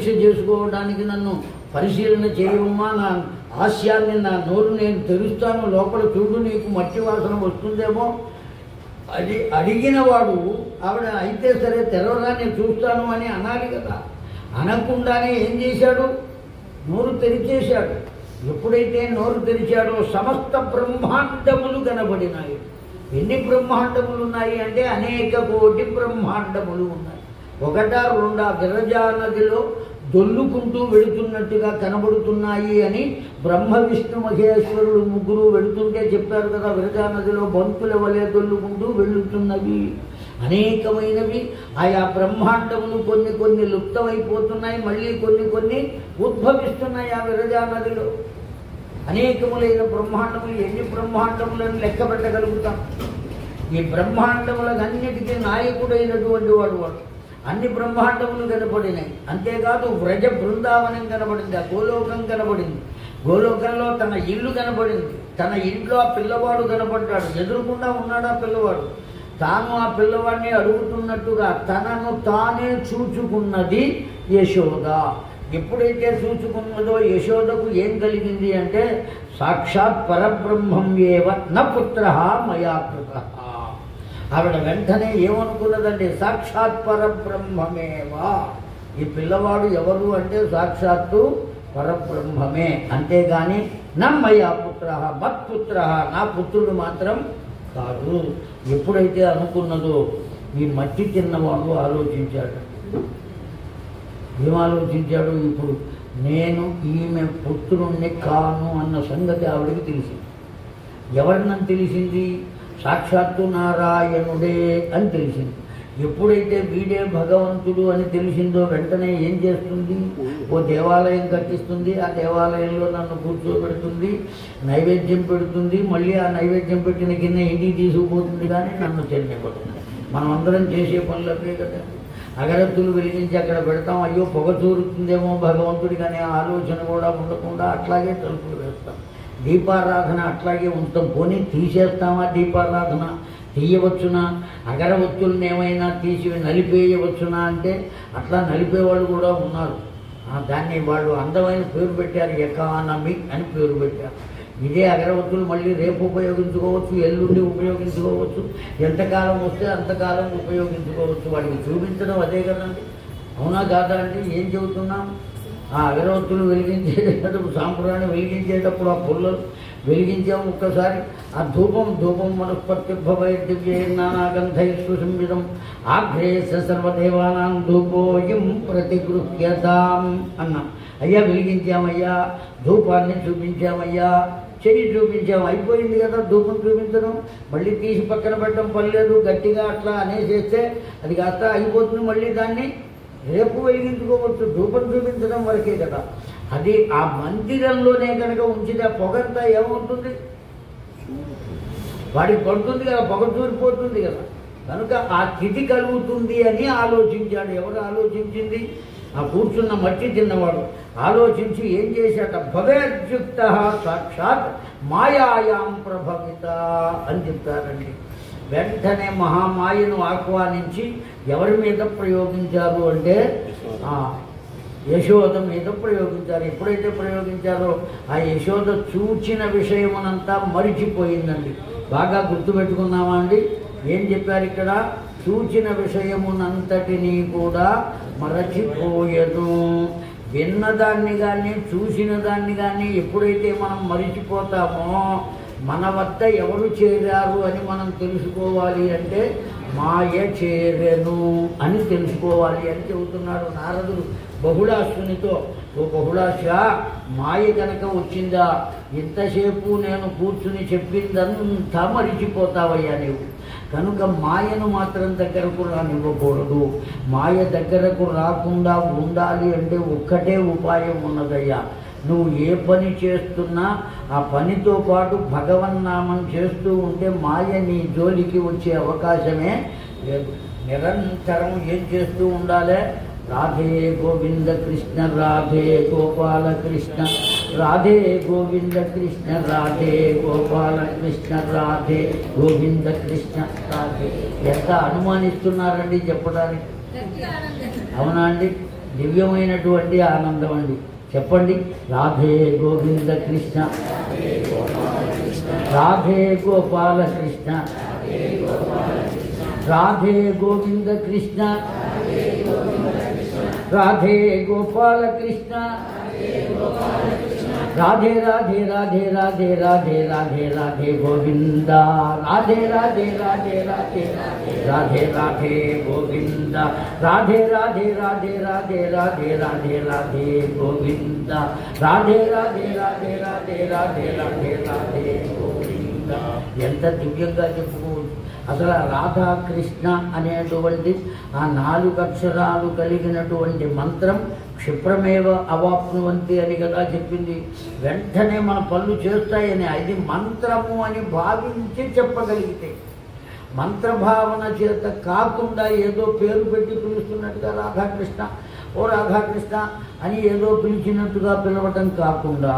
చేసుకోవడానికి నన్ను పరిశీలన చేయమ్మా, నా హాస్యాన్ని నా నోరు నేను తెరుస్తాను, లోపల చూడు నీకు మట్టి వాసన వస్తుందేమో అది అడిగిన వాడు ఆవిడ అయితే సరే తెరవరా నేను చూస్తాను అని అనాలి కదా. అనకుండానే ఏం చేశాడు, నోరు తెరిచేశాడు. ఎప్పుడైతే నోరు తెరిచాడో సమస్త బ్రహ్మాండములు కనబడినాయి. ఎన్ని బ్రహ్మాండములు ఉన్నాయి అంటే అనేక కోటి బ్రహ్మాండములు ఉన్నాయి. ఒకటా రెండా విరజా నదిలో దొల్లుకుంటూ వెళుతున్నట్టుగా కనబడుతున్నాయి అని బ్రహ్మ విష్ణు మహేశ్వరుడు ముగ్గురు వెళుతుంటే చెప్పారు కదా. విరజా నదిలో బంతుల వలె దొల్లుకుంటూ వెళుతున్నవి అనేకమైనవి. ఆయా బ్రహ్మాండములు కొన్ని కొన్ని లుప్తమైపోతున్నాయి, మళ్ళీ కొన్ని కొన్ని ఉద్భవిస్తున్నాయి ఆ విరజా నదిలో. అనేకములైన బ్రహ్మాండములు. ఎన్ని బ్రహ్మాండములను లెక్క పెట్టగలుగుతాం? ఈ బ్రహ్మాండములకన్నిటికీ నాయకుడైనటువంటి వాడు వాడు. అన్ని బ్రహ్మాండములు కనపడినాయి. అంతేకాదు వ్రజ బృందావనం కనబడింది, ఆ గోలోకం కనబడింది. గోలోకంలో తన ఇల్లు కనబడింది. తన ఇంట్లో ఆ పిల్లవాడు కనపడ్డాడు. ఎదురుకుండా ఉన్నాడు ఆ పిల్లవాడు. తాను ఆ పిల్లవాడిని అడుగుతున్నట్టుగా తనను తానే చూచుకున్నది యశోద. ఎప్పుడైతే చూచుకున్నదో యశోదకు ఏం కలిగింది అంటే సాక్షాత్ పరబ్రహ్మం ఏవ న పుత్రః మయా కృతః. ఆవిడ వెంటనే ఏమనుకున్నదండి, సాక్షాత్ పరబ్రహ్మమేవా. ఈ పిల్లవాడు ఎవరు అంటే సాక్షాత్తు పరబ్రహ్మమే, అంతేగాని నమ్మయా పుత్రః మత్పుత్రః, నా పుత్రుడు మాత్రం కాదు. ఎప్పుడైతే అనుకున్నదో ఈ మట్టి తిన్నవాడు ఆలోచించాడు. ఏం ఆలోచించాడు? ఇప్పుడు నేను ఈమె పుత్రుణ్ణి కాను అన్న సంగతి ఆవిడకి తెలిసింది. ఎవరినని తెలిసింది? సాక్షాత్తు నారాయణుడే అని తెలిసింది. ఎప్పుడైతే వీడే భగవంతుడు అని తెలిసిందో వెంటనే ఏం చేస్తుంది? ఓ దేవాలయం కట్టిస్తుంది. ఆ దేవాలయంలో నన్ను కూర్చోబెడుతుంది, నైవేద్యం పెడుతుంది. మళ్ళీ ఆ నైవేద్యం పెట్టిన కింద ఇంటికి తీసుకుపోతుంది, కానీ నన్ను తినబడుతుంది. మనం అందరం చేసే పనులకే కదా. అగరత్తులు వెలిగించి అక్కడ పెడతాం, అయ్యో పొగ చూరుతుందేమో భగవంతుడికి అనే ఆలోచన కూడా ఉండకుండా అట్లాగే తలుపులు వేస్తాం. దీపారాధన అట్లాగే ఉంటాం. పోనీ తీసేస్తామా దీపారాధన? తీయవచ్చునా? అగరవత్తులను ఏమైనా తీసి నలిపేయవచ్చునా అంటే అట్లా నలిపేవాళ్ళు కూడా ఉన్నారు. దాన్ని వాళ్ళు అందమైన పేరు పెట్టారు, ఎకానమీ అని పేరు పెట్టారు. ఇదే అగరవత్తులు మళ్ళీ రేపు ఉపయోగించుకోవచ్చు, ఎల్లుండి ఉపయోగించుకోవచ్చు, ఎంతకాలం వస్తే అంతకాలం ఉపయోగించుకోవచ్చు. వాడికి చూపించడం అదే కదండి, అవునా కాదా అంటే ఏం చెబుతున్నాం? ఆ అగరవత్తులు వెలిగించేటప్పుడు, సాంప్రదాయం వెలిగించేటప్పుడు ఆ పుల్లలు వెలిగించాము ఒక్కసారి. ఆ ధూపం మనస్పత్తిభవై దివ్యేర్నానాగంధై సుసంవిధం ఆఘ్రేస సర్వదేవానాం ధూపోయం ప్రతిగృహ్యతాం అన్నాం. అయ్యా వెలిగించామయ్యా, ధూపాన్ని చూపించామయ్యా, చెయ్యి చూపించాము, అయిపోయింది కదా ధూపం చూపించడం. మళ్ళీ తీసి పక్కన పెట్టడం పర్లేదు, గట్టిగా అట్లా అనేసేస్తే అది కాస్త అయిపోతుంది. మళ్ళీ దాన్ని రేపు వెలిగించుకోవచ్చు. ధూపం చూపించడం వరకే కదా. అది ఆ మందిరంలోనే కనుక ఉంచితే ఆ పొగంతా ఏమవుతుంది? వాడికి పడుతుంది కదా, పొగ చూరిపోతుంది కదా. కనుక ఆ స్థితి కలుగుతుంది అని ఆలోచించాడు. ఎవరు ఆలోచించింది? ఆ కూర్చున్న మట్టి తిన్నవాడు ఆలోచించి ఏం చేశాట? భవేద్యుక్త సాక్షాత్ మాయాయాం ప్రభవిత అని చెప్తారండి. వెంటనే మహామాయను ఆహ్వానించి ఎవరి మీద ప్రయోగించారు అంటే యశోద మీద ప్రయోగించారు. ఎప్పుడైతే ప్రయోగించారో ఆ యశోద చూచిన విషయమునంతా మరిచిపోయిందండి. బాగా గుర్తుపెట్టుకున్నామా అండి? ఏం చెప్పారు ఇక్కడ? చూచిన విషయమునంతటినీ కూడా మరచిపోయదు. విన్నదాన్ని కానీ చూసిన దాన్ని కానీ ఎప్పుడైతే మనం మరిచిపోతామో మన వద్ద ఎవరు చేరారు అని మనం తెలుసుకోవాలి అంటే మాయ చేరెను అని తెలుసుకోవాలి అని చెబుతున్నాడు నారదుడు బహుళాశ్వునితో. ఓ బహుళాశ్వ, మాయ కనుక వచ్చిందా ఇంతసేపు నేను కూర్చుని చెప్పిందంతా మరిచిపోతావయ్యా నీవు. కనుక మాయను మాత్రం దగ్గరకు రానివ్వకూడదు. మాయ దగ్గరకు రాకుండా ఉండాలి అంటే ఒక్కటే ఉపాయం ఉన్నదయ్యా. నువ్వు ఏ పని చేస్తున్నా ఆ పనితో పాటు భగవన్నామం చేస్తూ ఉంటే మాయ నీ జోలికి వచ్చే అవకాశమే లేదు. నిరంతరం ఏం చేస్తూ ఉండాలి? రాధే గోవింద కృష్ణ రాధే గోపాల కృష్ణ, రాధే గోవింద కృష్ణ రాధే గోపాల కృష్ణ, రాధే గోవింద కృష్ణ రాధే. ఎంత అనుమానిస్తున్నారండి చెప్పడానికి, అవునా అండి? దివ్యమైనటువంటి ఆనందం అండి. చెప్పండి, రాధే గోవింద కృష్ణ, రాధే గోపాల కృష్ణ, రాధే గోవింద కృష్ణ, రాధే గోపాల కృష్ణ, రాధే రాధే రాధే రాధే రాధే రాధే రాధే గోవింద, రాధే రాధే రాధే రాధే రాధే రాధే గోవింద, రాధే రాధే రాధే రాధే రాధే రాధే రాధే గోవింద, రాధే రాధే రాధే రాధే రాధే రాధే రాధే గోవింద. ఎంత దివ్యంగా చెప్పుకోవచ్చు. అసలు రాధాకృష్ణ అనేటువంటి ఆ 4 అక్షరాలు కలిగినటువంటి మంత్రం క్షిప్రమేవ అవాప్నువంతి అని కదా చెప్పింది. వెంటనే మన పనులు చేస్తాయని, అది మంత్రము అని భావించి చెప్పగలిగితే, మంత్రభావన చేత కాకుండా ఏదో పేరు పెట్టి పిలుస్తున్నట్టుగా రాధాకృష్ణ, ఓ రాధాకృష్ణ అని ఏదో పిలిచినట్టుగా పిలవటం కాకుండా,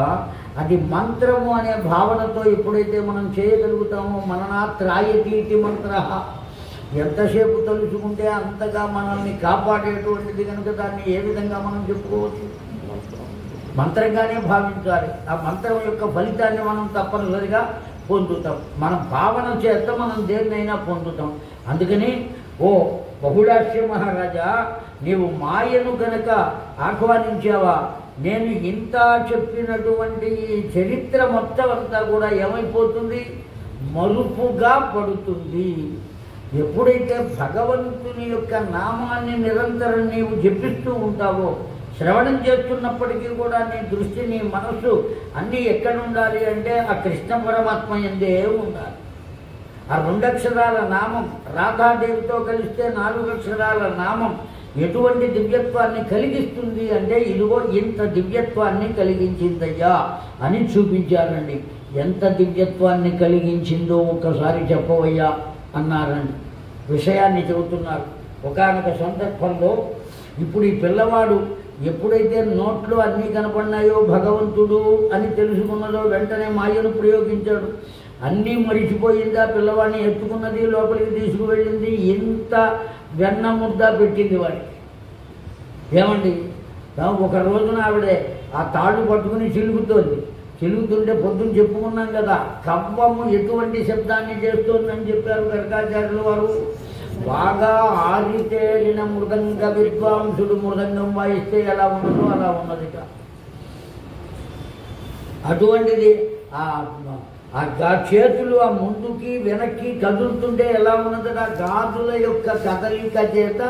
అది మంత్రము అనే భావనతో ఎప్పుడైతే మనం చేయగలుగుతామో, మననాత్రాయతీతి మంత్ర, ఎంతసేపు తలుచుకుంటే అంతగా మనల్ని కాపాడేటువంటిది కనుక దాన్ని ఏ విధంగా మనం చెప్పుకోవచ్చు? మంత్రంగానే భావించాలి. ఆ మంత్రం యొక్క ఫలితాన్ని మనం తప్పనిసరిగా పొందుతాం. మన భావన చేత మనం దేన్నైనా పొందుతాం. అందుకని ఓ బహుళాశ్య మహారాజా, నీవు మాయను కనుక ఆహ్వానించావా, నేను ఇంత చెప్పినటువంటి చరిత్ర మొత్తం అంతా కూడా ఏమైపోతుంది? మరుపుగా పడుతుంది. ఎప్పుడైతే భగవంతుని యొక్క నామాన్ని నిరంతరం నీవు జపిస్తూ ఉంటావో, శ్రవణం చేస్తున్నప్పటికీ కూడా నీ దృష్టి, నీ మనస్సు అన్నీ ఎక్కడ ఉండాలి అంటే ఆ కృష్ణ పరమాత్మ యందే ఉండాలి. ఆ 2 అక్షరాల నామం రాధాదేవితో కలిస్తే 4 అక్షరాల నామం ఎటువంటి దివ్యత్వాన్ని కలిగిస్తుంది అంటే, ఇదిగో ఇంత దివ్యత్వాన్ని కలిగించిందయ్యా అని చూపించారండి. ఎంత దివ్యత్వాన్ని కలిగించిందో ఒక్కసారి చెప్పవయ్యా అన్నారండి. విషయాన్ని చెబుతున్నారు. ఒకానొక సందర్భంలో ఇప్పుడు ఈ పిల్లవాడు ఎప్పుడైతే నోట్లో అన్నీ కనపడినాయో భగవంతుడు అని తెలుసుకున్నదో వెంటనే మాయను ప్రయోగించాడు. అన్నీ మరిచిపోయింది. ఆ పిల్లవాడిని ఎత్తుకున్నది, లోపలికి తీసుకువెళ్ళింది, ఇంత వెన్న ముద్ద పెట్టింది వాడికి. ఏమండి, ఒక రోజున ఆవిడే ఆ తాడు పట్టుకుని చిలుగుతోంది. చిలుగుతుంటే పొద్దున్న చెప్పుకున్నాం కదా, కవ్వము ఎటువంటి శబ్దాన్ని చేస్తోందని చెప్పారు గర్గాచార్యుల వారు. బాగా ఆరితేలిన మృదంగ విద్వాంసుడు మృదంగం వాయిస్తే ఎలా ఉన్నదో అలా ఉన్నదిట. అటువంటిది ఆ చేతులు ఆ ముందుకి వెనక్కి కదులుతుంటే ఎలా ఉన్నదట. గాజుల యొక్క కదలిక చేత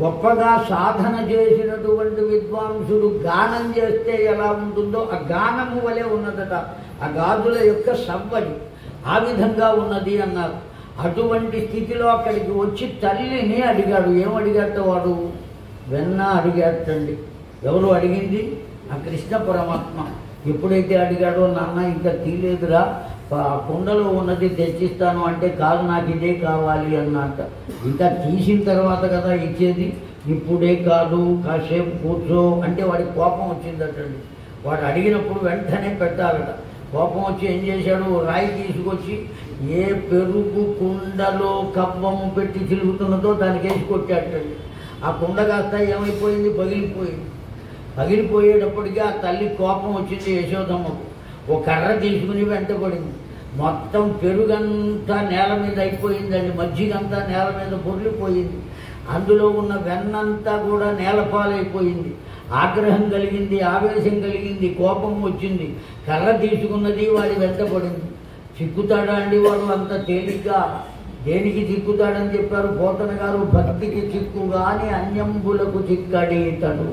గొప్పగా సాధన చేసినటువంటి విద్వాంసుడు గానం చేస్తే ఎలా ఉంటుందో ఆ గానము వలె ఉన్నదట. ఆ గాజుల యొక్క సవ్వడి ఆ విధంగా ఉన్నది అన్నారు. అటువంటి స్థితిలో అక్కడికి వచ్చి తల్లిని అడిగాడు. ఏం అడిగాట వాడు? వెన్న అడిగాటండి. ఎవరు అడిగింది? ఆ కృష్ణ పరమాత్మ. ఎప్పుడైతే అడిగాడో, నాన్న ఇంకా తీలేదురా, కుండలో ఉన్నది తెచ్చిస్తాను అంటే, కాదు నాకు ఇదే కావాలి అన్నట్ట. ఇంకా తీసిన తర్వాత కదా ఇచ్చేది, ఇప్పుడే కాదు కాసేపు కూర్చో అంటే వాడికి కోపం వచ్చిందటండి. వాడు అడిగినప్పుడు వెంటనే పెట్టాలట. కోపం వచ్చి ఏం చేశాడు? రాయి తీసుకొచ్చి ఏ పెరుగు కుండలో కవ్వము పెట్టి చిలుగుతున్నదో దానికి వేసి కొట్టాటండి. ఆ కుండ కాస్త ఏమైపోయింది? పగిలిపోయింది. పగిలిపోయేటప్పటికీ ఆ తల్లి కోపం వచ్చింది యశోదమ్మకు. ఓ కర్ర తీసుకుని వెంటబడింది. మొత్తం పెరుగంతా నేల మీద అయిపోయిందండి. మజ్జిగంతా నేల మీద పొర్లిపోయింది. అందులో ఉన్న వెన్నంతా కూడా నేలపాలైపోయింది. ఆగ్రహం కలిగింది, ఆవేశం కలిగింది, కోపం వచ్చింది. కర్ర తీసుకున్నది వాడి వెంటబడింది. చిక్కుతాడా అండి వాడు అంత తేలిగ్గా? దేనికి చిక్కుతాడని చెప్పారు పోతన గారు? భక్తికి చిక్కుగాని అన్యంబులకు చిక్కడేతడు.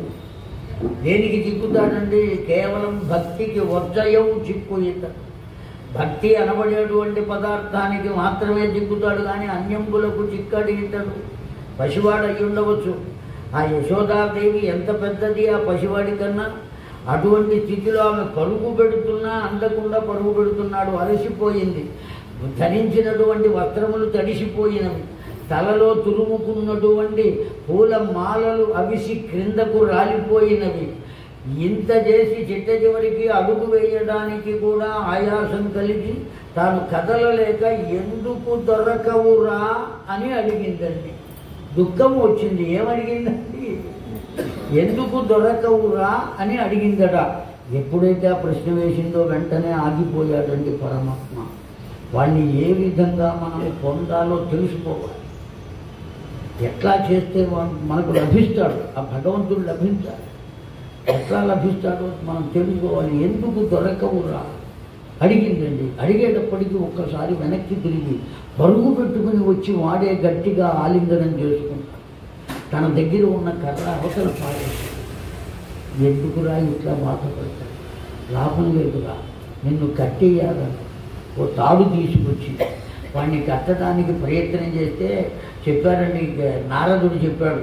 దేనికి చిక్కుతాడండి? కేవలం భక్తికి వర్జయవు చిక్కు ఇతడు. భక్తి అనబడేటువంటి పదార్థానికి మాత్రమే చిక్కుతాడు, కానీ అన్యంబులకు చిక్కడి ఇతడు. పసివాడు అయి ఉండవచ్చు. ఆ యశోదాదేవి ఎంత పెద్దది ఆ పసివాడి కన్నా. అటువంటి స్థితిలో ఆమె పరుగు పెడుతున్నా అందకుండా పరుగు పెడుతున్నాడు. అలసిపోయింది. ధరించినటువంటి వస్త్రములు తడిసిపోయినవి. తలలో తురుముకున్నటువంటి పూల మాలలు అవిసి క్రిందకు రాలిపోయినవి. ఇంత చేసి చిట్ట చివరికి అడుగు వేయడానికి కూడా ఆయాసం కలిగి తాను కదలలేక ఎందుకు దొరకవురా అని అడిగిందండి. దుఃఖం వచ్చింది. ఏమడిగిందండి? ఎందుకు దొరకవురా అని అడిగిందట. ఎప్పుడైతే ఆ ప్రశ్న వేసిందో వెంటనే ఆగిపోయాడండి పరమాత్మ. వాడిని ఏ విధంగా మనం పొందాలో తెలుసుకోవాలి. ఎట్లా చేస్తే మనకు లభిస్తాడు, ఆ భగవంతుడు లభించాలి. ఎట్లా లభిస్తాడో మనం తెలుసుకోవాలి. ఎందుకు దొరకవురా అడిగిందండి. అడిగేటప్పటికీ ఒక్కసారి వెనక్కి తిరిగి పరుగు పెట్టుకుని వచ్చి వాడే గట్టిగా ఆలింగనం చేసుకుంటాడు. తన దగ్గర ఉన్న కర్ర అవతల పారేస్తాడు. ఎందుకురా ఇట్లా బాధపడతాడు, లాభం లేదురా, నిన్ను కట్టేయాలని ఓ తాడు తీసుకొచ్చి వాడిని కట్టడానికి ప్రయత్నం చేస్తే చెప్పారండి, నారదుడు చెప్పాడు,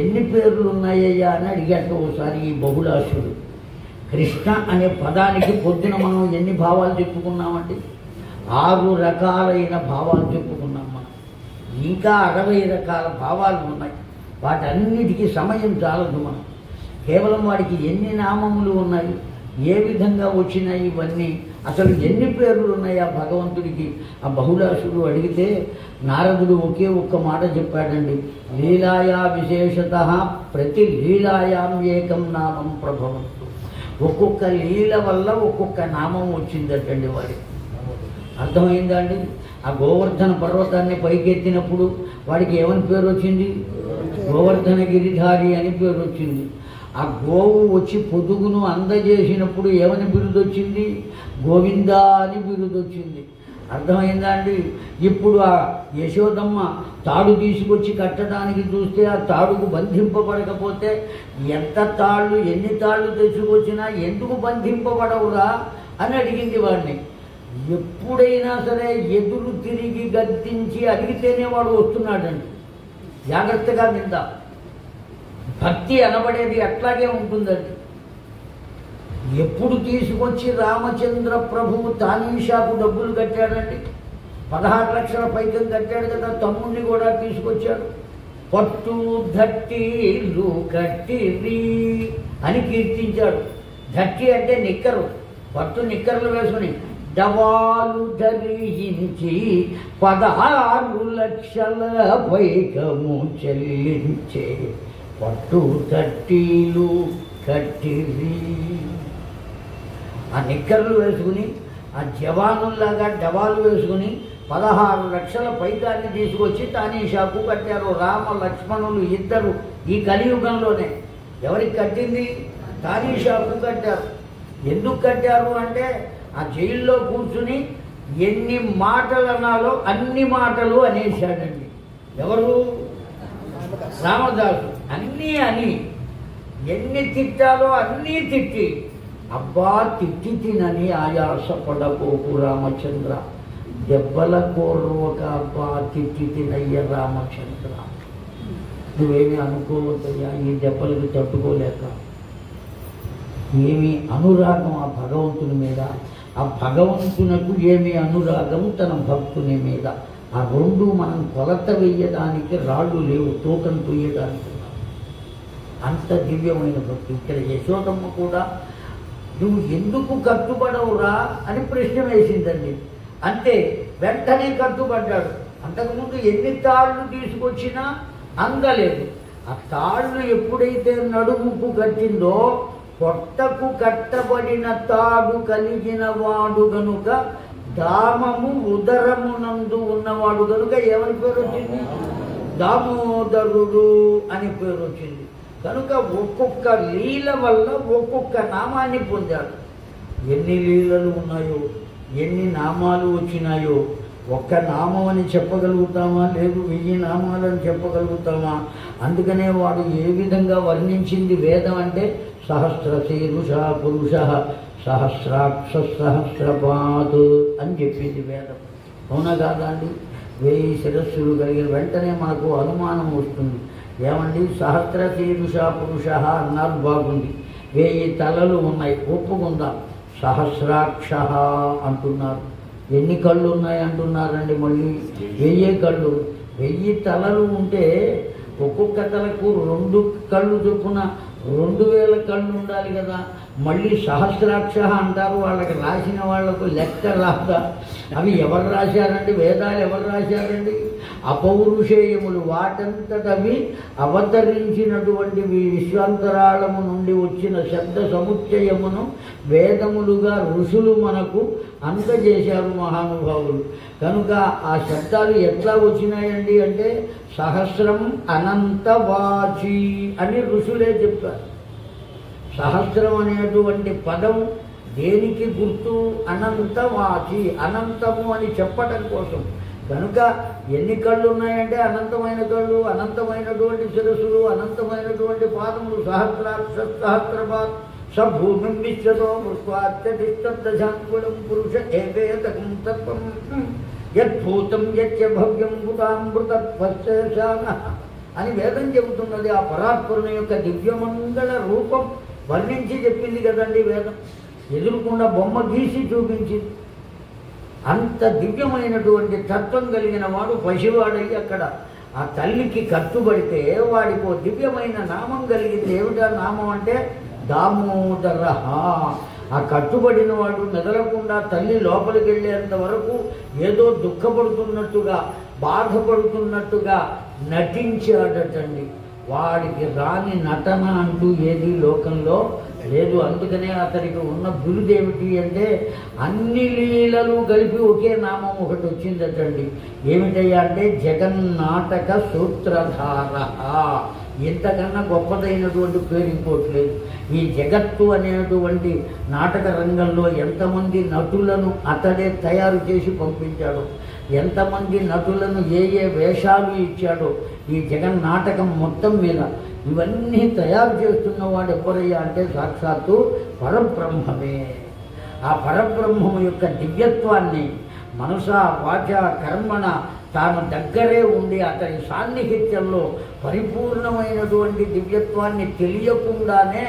ఎన్ని పేర్లు ఉన్నాయ్యా అని అడిగాక ఓసారి ఈ బహుళాసుడు. కృష్ణ అనే పదానికి పొద్దున మనం ఎన్ని భావాలు చెప్పుకున్నామండి? 6 రకాలైన భావాలు చెప్పుకున్నాం మనం. ఇంకా 60 రకాల భావాలు ఉన్నాయి. వాటన్నిటికీ సమయం చాలదు. మనం కేవలం వాడికి ఎన్ని నామములు ఉన్నాయి, ఏ విధంగా వచ్చినాయి, ఇవన్నీ అసలు ఎన్ని పేర్లు ఉన్నాయి ఆ భగవంతుడికి ఆ బహుళాసుడు అడిగితే నారదుడు ఒకే ఒక్క మాట చెప్పాడండి. లీలాయా విశేషత ప్రతి లీలాయాం ఏకం నామం ప్రభవంతు. ఒక్కొక్క లీల వల్ల ఒక్కొక్క నామం వచ్చిందటండి వాడికి. అర్థమైందా అండి? ఆ గోవర్ధన పర్వతాన్ని పైకెత్తినప్పుడు వాడికి ఏమని పేరు వచ్చింది? గోవర్ధన గిరిధారి అని పేరు వచ్చింది. ఆ గోవు వచ్చి పొదుగును అందజేసినప్పుడు ఏమని బిరుదు వచ్చింది? గోవిందా అని బిరుదు వచ్చింది. అర్థమైందా అండి? ఇప్పుడు ఆ యశోదమ్మ తాడు తీసుకొచ్చి కట్టడానికి చూస్తే ఆ తాడుకు బంధింపబడకపోతే ఎంత తాళ్ళు ఎన్ని తాళ్ళు తెచ్చుకొచ్చినా ఎందుకు బంధింపబడవురా అని అడిగింది వాడిని. ఎప్పుడైనా సరే ఎదురు తిరిగి గద్దించి అడిగితేనే వాడు వస్తున్నాడండి. జాగ్రత్తగా విందా. భక్తి అనబడేది అట్లాగే ఉంటుందండి. ఎప్పుడు తీసుకొచ్చి రామచంద్ర ప్రభువు తానీషాకు డబ్బులు కట్టాడండి. 16 లక్షల పైకం కట్టాడు కదా. తమ్ముడిని కూడా తీసుకొచ్చాడు. పట్టు ధట్టీలు కట్టిరి అని కీర్తించాడు. ధట్టి అంటే నిక్కరు, పట్టు నిక్కర్లు వేసుకుని డవాలు ధరించి 16 లక్షల పైకము చెల్లించే పట్టు ధట్టీలు కట్టిరి. ఆ నిక్కర్లు వేసుకుని ఆ జవానుల్లాగా డవాలు వేసుకుని 16 లక్షల పైకాన్ని తీసుకొచ్చి తానీషాకు కట్టారు. రామ లక్ష్మణులు ఇద్దరు ఈ కలియుగంలోనే. ఎవరికి కట్టింది? తానీషాకు కట్టారు. ఎందుకు కట్టారు అంటే ఆ జైల్లో కూర్చుని ఎన్ని మాటలు అనాలో అన్ని మాటలు అనేశాడండి. ఎవరు? రామదాసు. అన్నీ అని ఎన్ని తిట్టాలో అన్నీ తిట్టి, అబ్బా తిట్టి తినని ఆయాసపడపోకు రామచంద్ర, దెబ్బల కోర్వక అబ్బా తిట్టి తినయ్య రామచంద్ర, నువ్వేమీ అనుకోవద్దయ్యా ఈ దెబ్బలకు తట్టుకోలేక. ఏమి అనురాగం ఆ భగవంతుని మీద, ఆ భగవంతునకు ఏమి అనురాగం తన భక్తుని మీద. ఆ రెండు మనం కొలత వేయడానికి రాళ్ళు లేవు, తూకం తూయడానికి. అంత దివ్యమైన భక్తి. ఇక్కడ యశోదమ్మ కూడా నువ్వు ఎందుకు కట్టుబడవురా అని ప్రశ్న వేసిందండి. అంతే, వెంటనే కట్టుబడ్డాడు. అంతకుముందు ఎన్ని తాళ్ళు తీసుకొచ్చినా అందలేదు. ఆ తాళ్ళు ఎప్పుడైతే నడుముకు కట్టిందో పొట్టకు కట్టబడిన తాడు కలిగిన వాడు గనుక, దామము ఉదరమునందు ఉన్నవాడు గనుక ఏమని పేరు వచ్చింది? దామోదరుడు అని పేరు వచ్చింది. కనుక ఒక్కొక్క లీల వల్ల ఒక్కొక్క నామాన్ని పొందాడు. ఎన్ని లీలలు ఉన్నాయో, ఎన్ని నామాలు వచ్చినాయో. ఒక్క నామం అని చెప్పగలుగుతామా? లేదు 1000 నామాలని చెప్పగలుగుతామా? అందుకనే వాడు ఏ విధంగా వర్ణించింది వేదం అంటే సహస్రశీరుష పురుష సహస్రాక్ష సహస్రపాత్ అని చెప్పింది వేదం. అవునా కాదా అండి? 1000 శిరస్సులు కలిగిన వెంటనే మనకు అనుమానం వస్తుంది. ఏమండి సహస్రశీరుష పురుష అన్నారు, బాగుంది. 1000 తలలు ఉన్నాయి, ఒప్పుకుందాం. సహస్రాక్ష అంటున్నారు. ఎన్ని కళ్ళు ఉన్నాయి అంటున్నారండి? మళ్ళీ 1000 కళ్ళు. 1000 తలలు ఉంటే ఒక్కొక్క తలకు 2 కళ్ళు చొప్పున 2000 కళ్ళు ఉండాలి కదా. మళ్ళీ సహస్రాక్ష అంటారు. వాళ్ళకి రాసిన వాళ్లకు లెక్క రాదా? అవి ఎవరు రాశారండి? వేదాలు ఎవరు రాశారండి? ఆ అపౌరుషేయములు వాటంతటవి అవతరించినటువంటి విశ్వాంతరాళము నుండి వచ్చిన శబ్ద సముచ్చయమును వేదములుగా ఋషులు మనకు అందజేశారు మహానుభావులు. కనుక ఆ శబ్దాలు ఎట్లా వచ్చినాయండి అంటే సహస్రం అనంతవాచి అని ఋషులే చెప్పారు. సహస్రం అనేటువంటి పదం దేనికి గుర్తు? అనంతవాచి, అనంతము అని చెప్పటం కోసం. కనుక ఎన్ని కళ్ళు ఉన్నాయంటే అనంతమైన కళ్ళు, అనంతమైనటువంటి శిరస్సులు, అనంతమైనటువంటి పాదములు. సహస్రాక్ష సభూమిం విశ్వతో మృత్వాత్యతిష్టదశాంకులం పురుష ఏవేదకం తత్వం యద్భూతం యచ్చ భవ్యం భూతామృతత్వశాన అని వేదం చెబుతున్నది. ఆ పరాత్పరుని యొక్క దివ్యమంగళ రూపం వర్ణించి చెప్పింది కదండి వేదం. ఎదురుకుండా బొమ్మ గీసి చూపించింది. అంత దివ్యమైనటువంటి తత్వం కలిగిన వాడు పసివాడయ్యి అక్కడ ఆ తల్లికి కట్టుబడితే వాడికి ఓ దివ్యమైన నామం కలిగింది. ఏమిటా నామం అంటే దామోదర. ఆ కట్టుబడిన వాడు మెదలకుండా తల్లి లోపలికి వెళ్ళేంత వరకు ఏదో దుఃఖపడుతున్నట్టుగా బాధపడుతున్నట్టుగా నటించాడటండి. వాడికి రాని నటన అంటూ ఏది లోకంలో లేదు. అందుకనే అతనికి ఉన్న బిరుదేమిటి అంటే అన్ని లీలలు కలిపి ఒకే నామం ఒకటి వచ్చిందటండి. ఏమిటయ్యా అంటే జగన్నాటక సూత్రధార. ఇంతకన్నా గొప్పదైనటువంటి పేరు ఇంకోటి లేదు. ఈ జగత్తు అనేటువంటి నాటక రంగంలో ఎంతమంది నటులను అతడే తయారు చేసి పంపించాడు, ఎంతమంది నటులను ఏ ఏ వేషాలు ఇచ్చాడో ఈ జగన్నాటకం మొత్తం మీద ఇవన్నీ తయారు చేస్తున్నవాడు ఎవరయ్యా అంటే సాక్షాత్తు పరబ్రహ్మమే. ఆ పరబ్రహ్మము యొక్క దివ్యత్వాన్ని మనస వాచ కర్మణ తాను దగ్గరే ఉండి అతని సాన్నిహిత్యంలో పరిపూర్ణమైనటువంటి దివ్యత్వాన్ని తెలియకుండానే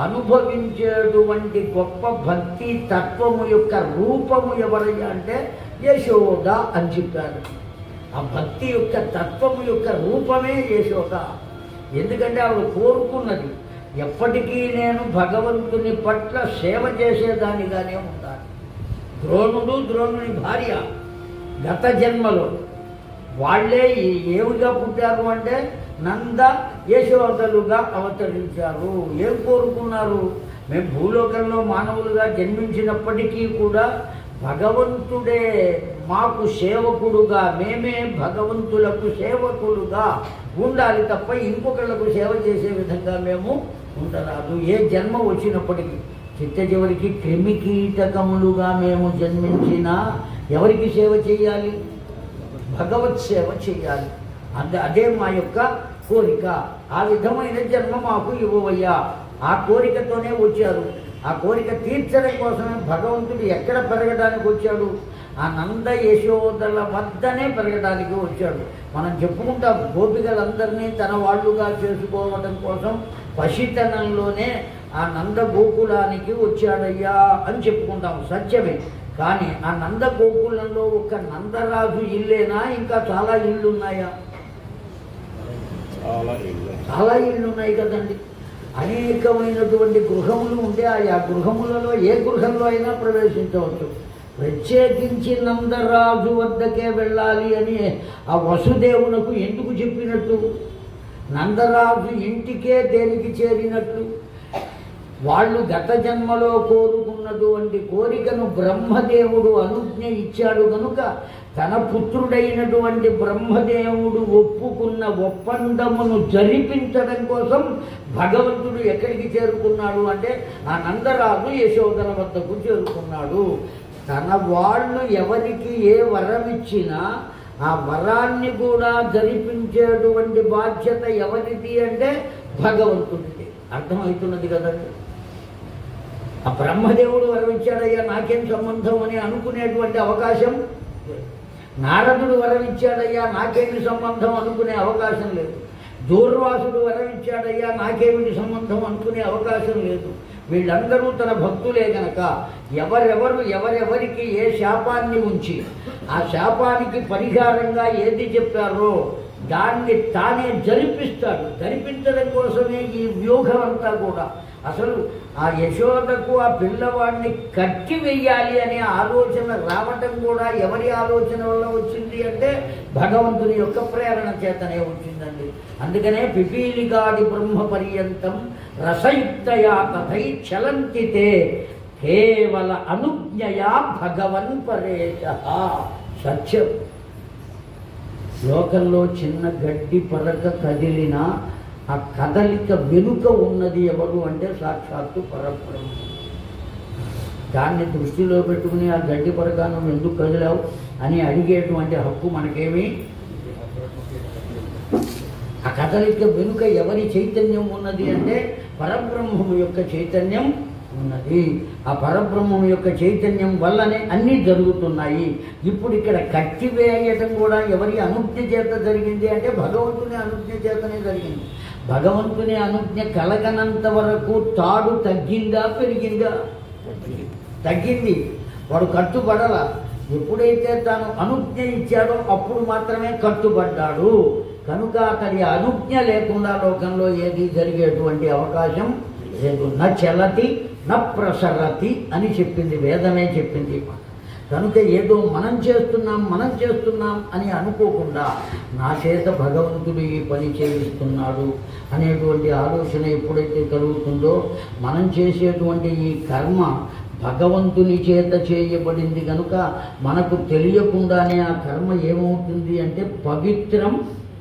అనుభవించేటువంటి గొప్ప భక్తి తత్వము యొక్క రూపము ఎవరయ్యా అంటే యశోద అని చెప్పారు. ఆ భక్తి యొక్క తత్వము యొక్క రూపమే యశోద. ఎందుకంటే ఆవిడ కోరుకున్నది ఎప్పటికీ నేను భగవంతుని పట్ల సేవ చేసేదానిగానే ఉండాలి. ద్రోణుడు ద్రోణుని భార్య గత జన్మలో వాళ్ళే ఏమిగా పుట్టారు అంటే నంద యశోదలుగా అవతరించారు. ఏం కోరుకున్నారు? మేము భూలోకంలో మానవులుగా జన్మించినప్పటికీ కూడా భగవంతుడే మాకు సేవకుడుగా, మేమే భగవంతులకు సేవకులుగా ఉండాలి తప్ప ఇంకొకళ్ళకు సేవ చేసే విధంగా మేము ఉండరాదు. ఏ జన్మ వచ్చినప్పటికీ చిట్ట చివరికి క్రిమి కీటకములుగా మేము జన్మించినా ఎవరికి సేవ చేయాలి? భగవత్ సేవ చేయాలి. అదే మా యొక్క కోరిక. ఆ విధమైన జన్మ మాకు ఇవ్వవయ్యా. ఆ కోరికతోనే వచ్చారు. ఆ కోరిక తీర్చడం కోసమే భగవంతుడు ఎక్కడ పెరగడానికి వచ్చాడు? ఆ నంద యశోదల వద్దనే పెరగడానికి వచ్చాడు. మనం చెప్పుకుంటాం గోపికలందరినీ తన వాళ్ళుగా చేసుకోవడం కోసం పసితనంలోనే ఆ నంద గోకులానికి వచ్చాడయ్యా అని చెప్పుకుంటాం. సత్యమే. కానీ ఆ నంద గోకులంలో ఒక నందరాజు ఇల్లేనా ఇంకా చాలా ఇళ్ళు ఉన్నాయా? చాలా ఇళ్ళు ఉన్నాయి కదండి. అనేకమైనటువంటి గృహములు ఉంటే ఆ గృహములలో ఏ గృహంలో అయినా ప్రవేశించవచ్చు. ప్రత్యేకించి నందరాజు వద్దకే వెళ్ళాలి అని ఆ వసుదేవునకు ఎందుకు చెప్పినట్టు? నందరాజు ఇంటికే దేనికి చేరినట్లు? వాళ్ళు గత జన్మలో కోరుకున్నటువంటి కోరికను బ్రహ్మదేవుడు అనుజ్ఞ ఇచ్చాడు కనుక తన పుత్రుడైనటువంటి బ్రహ్మదేవుడు ఒప్పుకున్న ఒప్పందమును జరిపించడం కోసం భగవంతుడు ఎక్కడికి చేరుకున్నాడు అంటే ఆ నందరాజు యశోదల వద్దకు చేరుకున్నాడు. తన వాళ్ళు ఎవరికి ఏ వరం ఇచ్చినా ఆ వరాన్ని కూడా జరిపించేటువంటి బాధ్యత ఎవరిది అంటే భగవంతుడిది. అర్థమవుతున్నది కదండి. ఆ బ్రహ్మదేవుడు వరం ఇచ్చాడయ్యా నాకేం సంబంధం అని అనుకునేటువంటి అవకాశం, నారదుడు వరం ఇచ్చాడయ్యా నాకేమి సంబంధం అనుకునే అవకాశం లేదు, దూర్వాసుడు వరం ఇచ్చాడయ్యా నాకేమిటి సంబంధం అనుకునే అవకాశం లేదు. వీళ్ళందరూ తన భక్తులే గనక ఎవరెవరికి ఏ శాపాన్ని ఉంచి ఆ శాపానికి పరిహారంగా ఏది చెప్పారో దాన్ని తానే జరిపిస్తాడు. జరిపించడం కోసమే ఈ వ్యూహం అంతా కూడా. అసలు ఆ యశోదకు ఆ పిల్లవాడిని కట్టి వెయ్యాలి అనే ఆలోచన రావటం కూడా ఎవరి ఆలోచన వల్ల వచ్చింది అంటే భగవంతుని యొక్క ప్రేరణ చేతనే వచ్చిందండి. అందుకనే పిపీలిగాడి బ్రహ్మ పర్యంతం రసయుక్తయా తథై చలంతితే కేవల అనుజ్ఞయా భగవన్ పరేశః. సత్యం. లోకంలో చిన్న గడ్డి పరక కదిలినా ఆ కదలిక వెనుక ఉన్నది ఎవరు అంటే సాక్షాత్తు పరబ్రహ్మ. దాన్ని దృష్టిలో పెట్టుకుని ఆ గడ్డి పరక నువ్వు ఎందుకు కదిలావు అని అడిగేటువంటి హక్కు మనకేమీ. ఆ కదలిక వెనుక ఎవరి చైతన్యం ఉన్నది అంటే పరబ్రహ్మము యొక్క చైతన్యం ఉన్నది. ఆ పరబ్రహ్మం యొక్క చైతన్యం వల్లనే అన్నీ జరుగుతున్నాయి. ఇప్పుడు ఇక్కడ కట్టివేయటం కూడా ఎవరి అనుజ్ఞ చేత జరిగింది అంటే భగవంతుని అనుజ్ఞ చేతనే జరిగింది. భగవంతుని అనుజ్ఞ కలగనంత వరకు తాడు తగ్గిందా పెరిగిందా? తగ్గింది. వాడు కట్టుబడల. ఎప్పుడైతే తాను అనుజ్ఞ ఇచ్చాడో అప్పుడు మాత్రమే కట్టుబడ్డాడు. కనుక అతడి అనుజ్ఞ లేకుండా లోకంలో ఏది జరిగేటువంటి అవకాశం లేదు. న చలతి న ప్రసరతి అని చెప్పింది, వేదమే చెప్పింది. కనుక ఏదో మనం చేస్తున్నాం అని అనుకోకుండా నా చేత భగవంతుడు ఈ పని చేయిస్తున్నాడు అనేటువంటి ఆలోచన ఎప్పుడైతే కలుగుతుందో మనం చేసేటువంటి ఈ కర్మ భగవంతుని చేత చేయబడింది కనుక మనకు తెలియకుండానే ఆ కర్మ ఏమవుతుంది అంటే పవిత్రం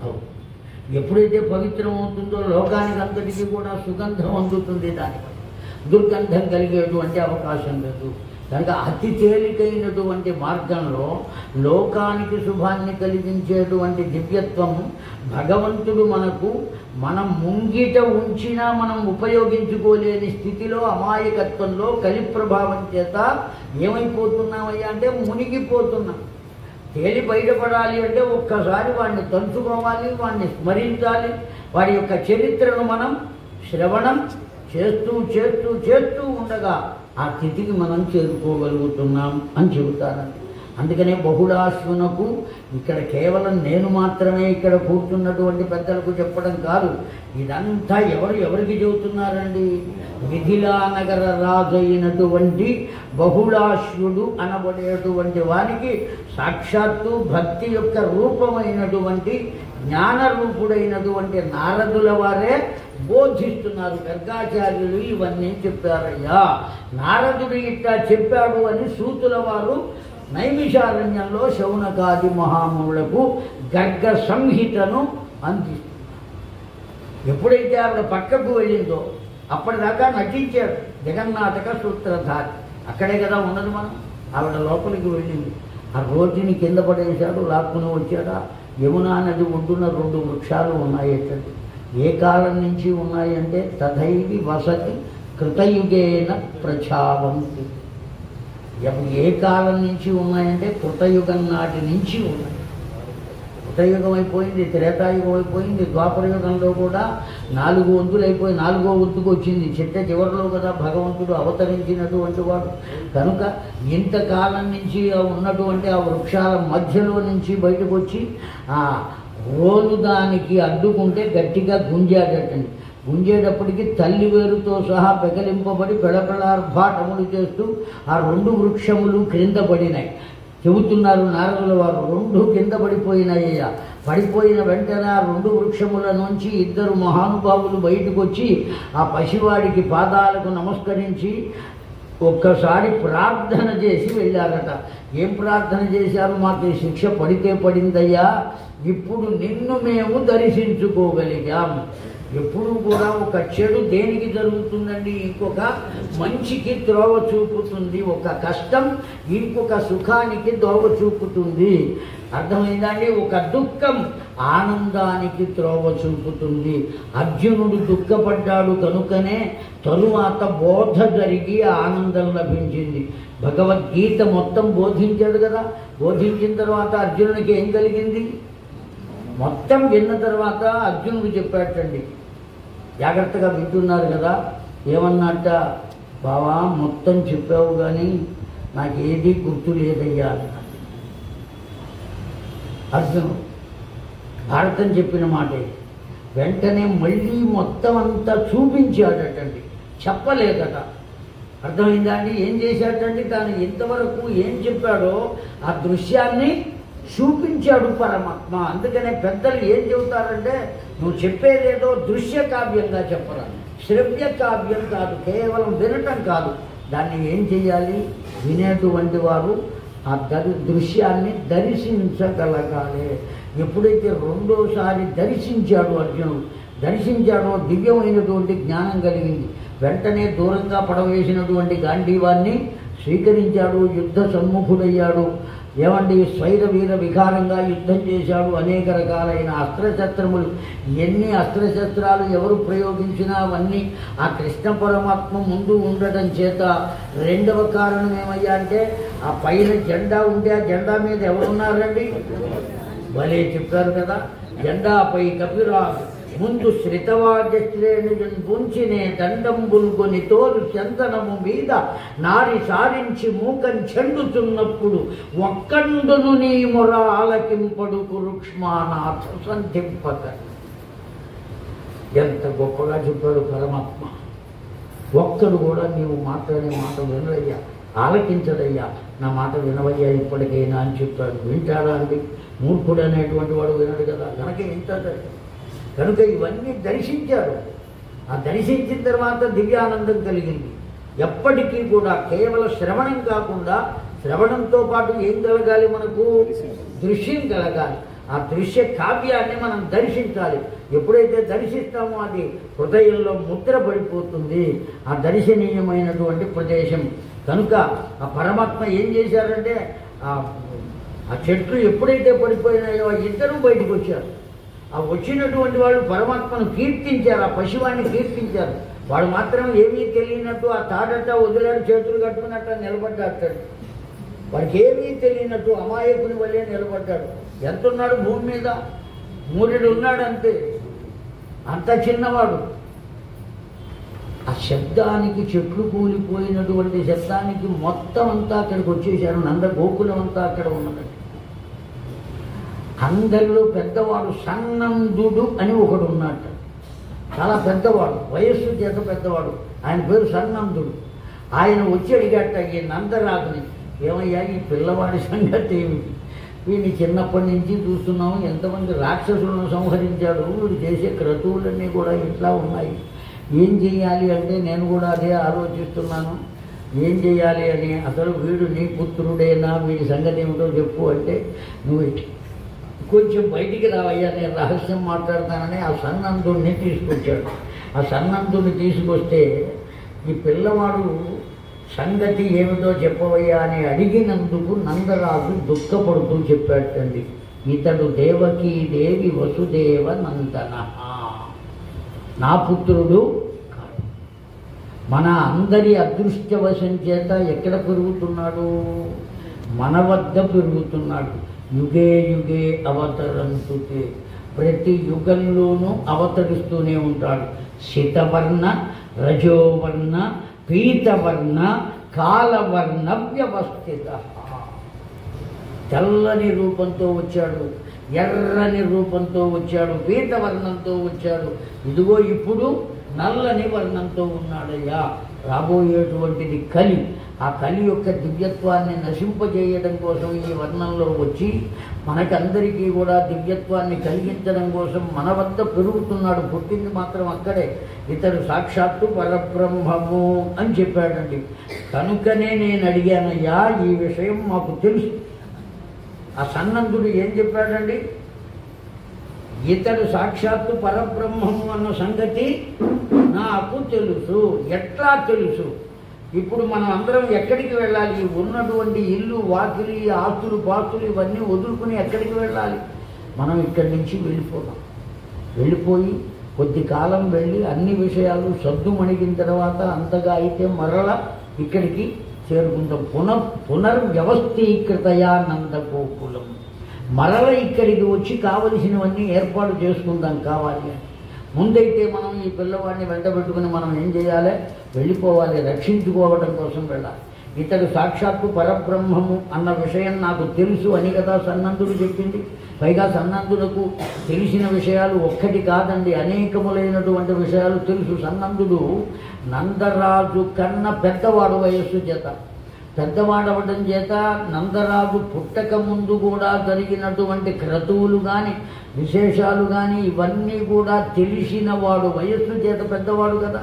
అవుతుంది. ఎప్పుడైతే పవిత్రం అవుతుందో లోకానికి అంతటికీ కూడా సుగంధం అందుతుంది. దానివల్ల దుర్గంధం కలిగేటువంటి అవకాశం లేదు. కనుక అతి తేలికైనటువంటి మార్గంలో లోకానికి శుభాన్ని కలిగించేటువంటి దివ్యత్వం భగవంతుడు మనకు మనం ముంగిట ఉంచినా మనం ఉపయోగించుకోలేని స్థితిలో అమాయకత్వంలో కలి ప్రభావం చేత ఏమైపోతున్నామయ్యా అంటే మునిగిపోతున్నాం. తేలి బయటపడాలి అంటే ఒక్కసారి వాడిని తలుచుకోవాలి, వాడిని స్మరించాలి, వాడి యొక్క చరిత్రను మనం శ్రవణం చేస్తూ చేస్తూ చేస్తూ ఉండగా ఆ స్థితికి మనం చేరుకోగలుగుతున్నాం అని చెబుతారండి. అందుకనే బహుళాశ్వునకు ఇక్కడ కేవలం నేను మాత్రమే ఇక్కడ కూర్చున్నటువంటి పెద్దలకు చెప్పడం కాదు. ఇదంతా ఎవరికి చెబుతున్నారండి? మిథిలా నగర రాజు అయినటువంటి బహుళాశ్వుడు అనబడేటువంటి వారికి సాక్షాత్తు భక్తి యొక్క రూపమైనటువంటి జ్ఞానరూపుడైనటువంటి నారదుల వారే బోధిస్తున్నారు. గర్గాచార్యులు ఇవన్నీ చెప్పారయ్యా. నారదుడు ఇట్లా చెప్పాడు అని సూతుల వారు నైమిషారణ్యంలో శౌనకాది మహామునులకు గర్గ సంహితను అందిస్తున్నారు. ఎప్పుడైతే ఆవిడ పక్కకు వెళ్ళిందో అప్పటిదాకా నటించాడు జగన్నాటక సూత్రధారి. అక్కడే కదా ఉన్నది మనం. ఆవిడ లోపలికి వెళ్ళింది. ఆ రోటిని కింద పడేశాడు, లాక్కుని వచ్చాడా. యమునా నది ఒడ్డున 2 వృక్షాలు ఉన్నాయటండి. ఏ కాలం నుంచి ఉన్నాయంటే తథైవి వసతి కృతయుగేన ప్రచావంతి. ఏ కాలం నుంచి ఉన్నాయంటే కృతయుగం నాటి నుంచి ఉన్నాయి. కృతయుగం అయిపోయింది, త్రేతాయుగం అయిపోయింది, ద్వాపరయుగంలో కూడా 4 వంతులు అయిపోయి 4వ వంతుకు వచ్చింది. చివరిలో కదా భగవంతుడు అవతరించినటువంటి వాడు. కనుక ఇంతకాలం నుంచి ఉన్నటువంటి ఆ వృక్షాల మధ్యలో నుంచి బయటకు వచ్చి ఆ రోలు దానికి అడ్డుకుంటే గట్టిగా గుంజాడటండి. గుంజేటప్పటికి తల్లి వేరుతో సహా పెకలింపబడి పెడపెడార్భాటములు చేస్తూ ఆ 2 వృక్షములు క్రింద పడినాయి. చెబుతున్నారు నారదుల వారు, 2 కింద పడిపోయినాయ్యా. పడిపోయిన వెంటనే ఆ 2 వృక్షముల నుంచి 2 మహానుభావులు బయటకు వచ్చి ఆ పసివాడికి పాదాలకు నమస్కరించి ఒక్కసారి ప్రార్థన చేసి వెళ్ళారట. ఏం ప్రార్థన చేశారు? మాకు ఈ శిక్ష పడితే పడిందయ్యా, ఇప్పుడు నిన్ను మేము దర్శించుకోగలిగాం. ఎప్పుడు కూడా ఒక చెడు దేనికి జరుగుతుందండి? ఇంకొక మంచికి త్రోవ చూపుతుంది. ఒక కష్టం ఇంకొక సుఖానికి దోవ చూపుతుంది. అర్థమైందండి? ఒక దుఃఖం ఆనందానికి త్రోవ చూపుతుంది. అర్జునుడు దుఃఖపడ్డాడు కనుకనే తరువాత బోధ జరిగి ఆనందం లభించింది. భగవద్గీత మొత్తం బోధించాడు కదా. బోధించిన తర్వాత అర్జునుడికి ఏం కలిగింది? మొత్తం విన్న తర్వాత అర్జునుడు చెప్పాటండి, జాగ్రత్తగా వింటున్నారు కదా. ఏమన్నట్ట? బావా మొత్తం చెప్పావు కానీ నాకు ఏదీ గుర్తు లేదయ్యా అన్నాడు అర్జునుడు. భారతం చెప్పిన మాటే. వెంటనే మళ్ళీ మొత్తం అంతా చూపించాడటండి. చెప్పలేదట. అర్థమైందా అండి? ఏం చేశాడండి? తాను ఇంతవరకు ఏం చెప్పాడో ఆ దృశ్యాన్ని చూపించాడు పరమాత్మ. అందుకనే పెద్దలు ఏం చెబుతారంటే, నువ్వు చెప్పేదేదో దృశ్య కావ్యంగా చెప్పరా, శ్రవ్య కావ్యం కాదు, కేవలం వినటం కాదు. దాన్ని ఏం చేయాలి? వినేటువంటి వారు ఆ దృశ్యాన్ని దర్శించగలగాలి. ఎప్పుడైతే రెండోసారి దర్శించాడు అర్జునుడు, దర్శించాడో దివ్యమైనటువంటి జ్ఞానం కలిగింది. వెంటనే దూరంగా పడవేసినటువంటి గాంధీవాన్ని స్వీకరించాడు, యుద్ధ సన్ముఖుడయ్యాడు. ఏమండి? స్వైర వీర వికారంగా యుద్ధం చేశాడు. అనేక రకాలైన అస్త్రశస్త్రములు, ఎన్ని అస్త్రశస్త్రాలు ఎవరు ప్రయోగించినా అవన్నీ ఆ కృష్ణ పరమాత్మ ముందు ఉండటం చేత రెండవ కారణం ఏమయ్యా అంటే, ఆ పైన జెండా ఉంటే ఆ జెండా మీద ఎవరున్నారండి? భలే చెప్పారు కదా. జెండాపై కపిరాజు ముందు శ్రితవాజశ్రేణుజన్ పుంచినే దండంబుల్గొని తోలు చందనము మీద నారి సారించి మూకం చెండుతున్నప్పుడు ఒక్కండును నీ మొర ఆలకింపడు కురుక్ష్మానాథ సంధింపక. ఎంత గొప్పగా చెప్పాడు పరమాత్మ. ఒక్కడు కూడా నీవు మాట్లాడే మాట వినరయ్యా, ఆలకించడయ్యా, నా మాట వినవయ్యా ఇప్పటికైనా అని చెప్పాడు. వింటాడా అండి? మూర్ఖుడు అనేటువంటి వాడు వినడు కదా, కనుక వింటాడు. కనుక ఇవన్నీ దర్శించాడు. ఆ దర్శించిన తర్వాత దివ్యానందం కలిగింది. ఎప్పటికీ కూడా కేవలం శ్రవణం కాకుండా, శ్రవణంతో పాటు ఏం కలగాలి? మనకు దృశ్యం కలగాలి. ఆ దృశ్య కావ్యాన్ని మనం దర్శించాలి. ఎప్పుడైతే దర్శిస్తామో అది హృదయంలో ముద్ర పడిపోతుంది, ఆ దర్శనీయమైనటువంటి ప్రదేశం. కనుక ఆ పరమాత్మ ఏం చేశారంటే, ఆ చెట్లు ఎప్పుడైతే పడిపోయినాయో ఇద్దరూ బయటకు వచ్చారు. ఆ వచ్చినటువంటి వాళ్ళు పరమాత్మను కీర్తించారు, ఆ పశువాన్ని కీర్తించారు. వాడు మాత్రం ఏమీ తెలియనట్టు ఆ తాడట వదిలాడు, చేతులు కట్టుకున్నట్టు నిలబడ్డాడు. వాడికి ఏమీ తెలియనట్టు అమాయకుని వల్లే నిలబడ్డాడు. ఎంతున్నాడు భూమి మీద? 3 ఉన్నాడు అంతే, అంత చిన్నవాడు. ఆ శబ్దానికి, చెట్లు కూలిపోయినటువంటి శబ్దానికి మొత్తం అంతా అక్కడికి వచ్చేసారు. నంద గోకులం అంతా అక్కడ ఉన్నది. అందరిలో పెద్దవాడు సన్నందుడు అని ఒకడు ఉన్నాడు. చాలా పెద్దవాడు, వయస్సు చేత పెద్దవాడు. ఆయన పేరు సన్నందుడు. ఆయన వచ్చి అడిగాట ఈ నందరాజుని, ఏమయ్యా ఈ పిల్లవాడి సంగతి ఏమిటి? వీడిని చిన్నప్పటి నుంచి చూస్తున్నాము, ఎంతమంది రాక్షసులను సంహరించాడు, వీడు చేసే క్రతువులన్నీ కూడా ఇట్లా ఉన్నాయి. ఏం చేయాలి అంటే నేను కూడా అదే ఆలోచిస్తున్నాను, ఏం చేయాలి అని. అసలు వీడు నీ పుత్రుడేనా? వీడి సంగతి ఏమిటో చెప్పు అంటే, నువ్వు కొంచెం బయటికి రావయ్యా, నేను రహస్యం మాట్లాడతానని ఆ సన్నందుడిని తీసుకొచ్చాడు. ఆ సన్నందుడిని తీసుకొస్తే ఈ పిల్లవాడు సంగతి ఏమిటో చెప్పవయ్యా అని అడిగినందుకు నందరాజు దుఃఖపడుతూ చెప్పాడండి, ఇతడు దేవకీదేవి వసుదేవ నందన, నా పుత్రుడు కాదు. మన అందరి అదృష్టవశం చేత ఎక్కడ పెరుగుతున్నాడు? మన వద్ద పెరుగుతున్నాడు. యుగే యుగే అవతరంతుతే, ప్రతి యుగంలోనూ అవతరిస్తూనే ఉంటాడు. శితవర్ణ, రజోవర్ణ, పీతవర్ణ, కాలవర్ణ వ్యవస్థిత. తెల్లని రూపంతో వచ్చాడు, ఎర్రని రూపంతో వచ్చాడు, పీతవర్ణంతో వచ్చాడు. ఇదిగో ఇప్పుడు నల్లని వర్ణంతో ఉన్నాడయ్యా. రాబోయేటువంటిది కలి. ఆ కలి యొక్క దివ్యత్వాన్ని నశింపజేయడం కోసం ఈ వర్ణంలో వచ్చి మనకందరికీ కూడా దివ్యత్వాన్ని కలిగించడం కోసం మన వద్ద పెరుగుతున్నాడు. పుట్టింది మాత్రం అక్కడే. ఇతడు సాక్షాత్తు పరబ్రహ్మము అని చెప్పాడండి. కనుకనే నేను అడిగానయ్యా, ఈ విషయం మాకు తెలుసు. ఆ సన్నందుడు ఏం చెప్పాడండి? ఇతడు సాక్షాత్తు పరబ్రహ్మము అన్న సంగతి నాకు తెలుసు. ఎట్లా తెలుసు? ఇప్పుడు మనం అందరం ఎక్కడికి వెళ్ళాలి? ఉన్నటువంటి ఇల్లు, వాకిలి, ఆస్తులు, పాస్తులు ఇవన్నీ వదులుకుని ఎక్కడికి వెళ్ళాలి? మనం ఇక్కడి నుంచి వెళ్ళిపోతాం. వెళ్ళిపోయి కొద్ది కాలం వెళ్ళి అన్ని విషయాలు సద్దుమణిగిన తర్వాత అంతగా అయితే మరలా ఇక్కడికి చేరుకుంటాం. పునర్వ్యవస్థీకృతయా నందగోకులం. మరల ఇక్కడికి వచ్చి కావలసినవన్నీ ఏర్పాటు చేసుకుందాం కావాలి అని. ముందైతే మనం ఈ పిల్లవాడిని వెంటబెట్టుకుని మనం ఏం చేయాలి? వెళ్ళిపోవాలి, రక్షించుకోవడం కోసం వెళ్ళాలి. ఇతడు సాక్షాత్తు పరబ్రహ్మము అన్న విషయం నాకు తెలుసు అని కదా సన్నందుడు చెప్పింది. పైగా సన్నందులకు తెలిసిన విషయాలు ఒక్కటి కాదండి, అనేకములైనటువంటి విషయాలు తెలుసు. సన్నందుడు నందరాజు కన్నా పెద్దవాడు వయస్సు చేత. పెద్దవాడవడం చేత నందరాజు పుట్టక ముందు కూడా జరిగినటువంటి క్రతువులు కానీ విశేషాలు కానీ ఇవన్నీ కూడా తెలిసిన వాడు, వయస్సు చేత పెద్దవాడు కదా.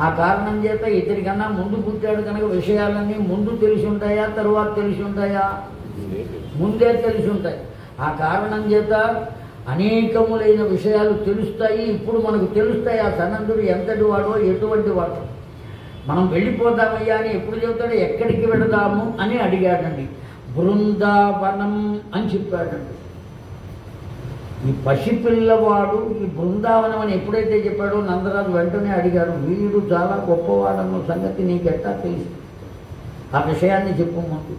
ఆ కారణం చేత ఇతడికన్నా ముందు పుట్టాడు కనుక విషయాలన్నీ ముందు తెలిసి ఉంటాయా, తరువాత తెలిసి ఉంటాయా? ముందే తెలిసి ఉంటాయి. ఆ కారణం చేత అనేకములైన విషయాలు తెలుస్తాయి. ఇప్పుడు మనకు తెలుస్తాయి ఆ సనందుడు ఎంతటి వాడో, ఎటువంటి వాడో. మనం వెళ్ళిపోదామయ్యా అని ఎప్పుడు చెబుతాడు? ఎక్కడికి వెళదాము అని అడిగాడండి. బృందావనం అని చెప్పాడండి. ఈ పసిపిల్లవాడు ఈ బృందావనం అని ఎప్పుడైతే చెప్పాడో నందరాజు వెంటనే అడిగాడు, వీడు చాలా గొప్పవాడన్న సంగతి నీకెట్టా తెలుసు? ఆ విషయాన్ని చెప్పు ముందు.